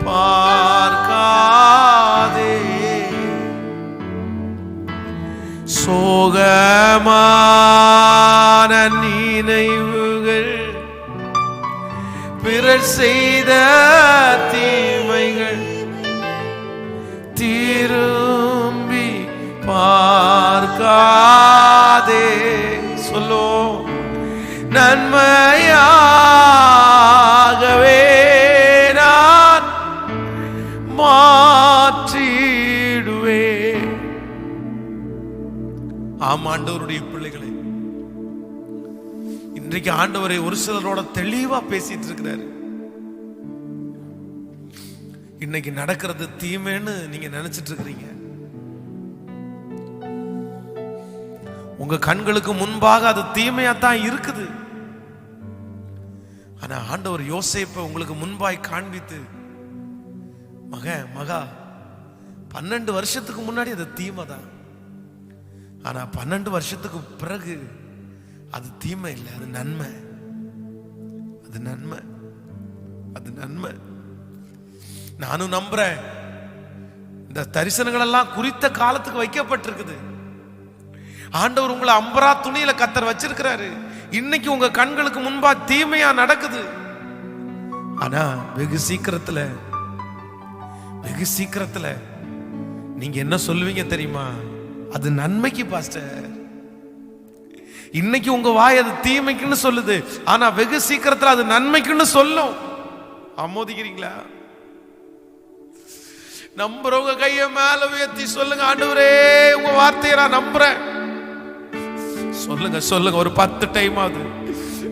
பார்க்காதே. சோகமான நினைவுகள், பிறர் செய்த தீமைகள் திரும்பி பார்க்காதே. சொல்லும். நன்மையாகவே நான் மாற்றிடுவேன். ஆம் ஆண்டவருடைய பிள்ளைகளை, இன்றைக்கு ஆண்டவரை ஒரு சிலரோட தெளிவா பேசிட்டு இருக்கிறாரு. இன்னைக்கு நடக்கிறது தீமைன்னு நீங்க நினைச்சிட்டு இருக்கிறீங்க. உங்க கண்களுக்கு முன்பாக அது தீமையா தான் இருக்குது. ஆனா ஆண்டவர் யோசேப்பை உங்களுக்கு முன்பாய் காண்பித்து, மகா 12 வருஷத்துக்கு முன்னாடி அது தீமை தான், ஆனா 12 வருஷத்துக்கு பிறகு அது தீமை இல்லை, அது நன்மை, அது நன்மை, அது நன்மை. நானும் நம்புறேன். இந்த தரிசனங்கள் எல்லாம் குறித்த காலத்துக்கு வைக்கப்பட்டிருக்குது. ஆண்டவர் உங்களை அம்பரா துணியில கத்தர் வச்சிருக்கிறாரு. இன்னைக்கு உங்க கண்களுக்கு முன்பா தீமையா நடக்குது. ஆனா வெகு சீக்கிரத்துல நீங்க என்ன சொல்லுவீங்க தெரியுமா? அது நன்மைக்கு பாஸ்டர். இன்னைக்கு உங்க வாய் அது தீமைக்குன்னு சொல்லுது, ஆனா வெகு சீக்கிரத்துல அது நன்மைக்குன்னு சொல்லும். ஆமோதிக்கிறீங்களா? நம்புறவங்க கைய மேல உயர்த்தி சொல்லுங்க, ஆண்டவரே உங்க வார்த்தையை நான் நம்புறேன். சொல்லுங்க சொல்லுங்க, ஒரு 10 டைம் ஆகுது.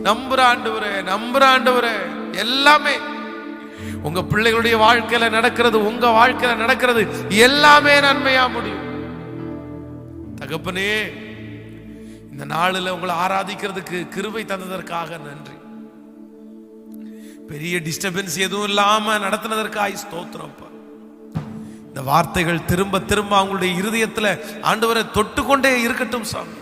நம்புற ஆண்டவரே, நம்புற ஆண்டவரே. எல்லாமே உங்க பிள்ளைகளுடைய வாழ்க்கையில நடக்கிறது, உங்க வாழ்க்கையில நடக்கிறது எல்லாமே நன்மையா முடியும். தகப்பனே, இந்த நாளில் உங்களை ஆராதிக்கிறதுக்கு கிருபை தந்ததற்காக நன்றி. பெரிய டிஸ்டர்பன்ஸ் எதுவும் இல்லாம நடத்தினதற்காக ஸ்தோத்திரப்பா. இந்த வார்த்தைகள் திரும்ப திரும்ப அவங்களுடைய இருதயத்துல ஆண்டவரை தொட்டு கொண்டே இருக்கட்டும் சாமி.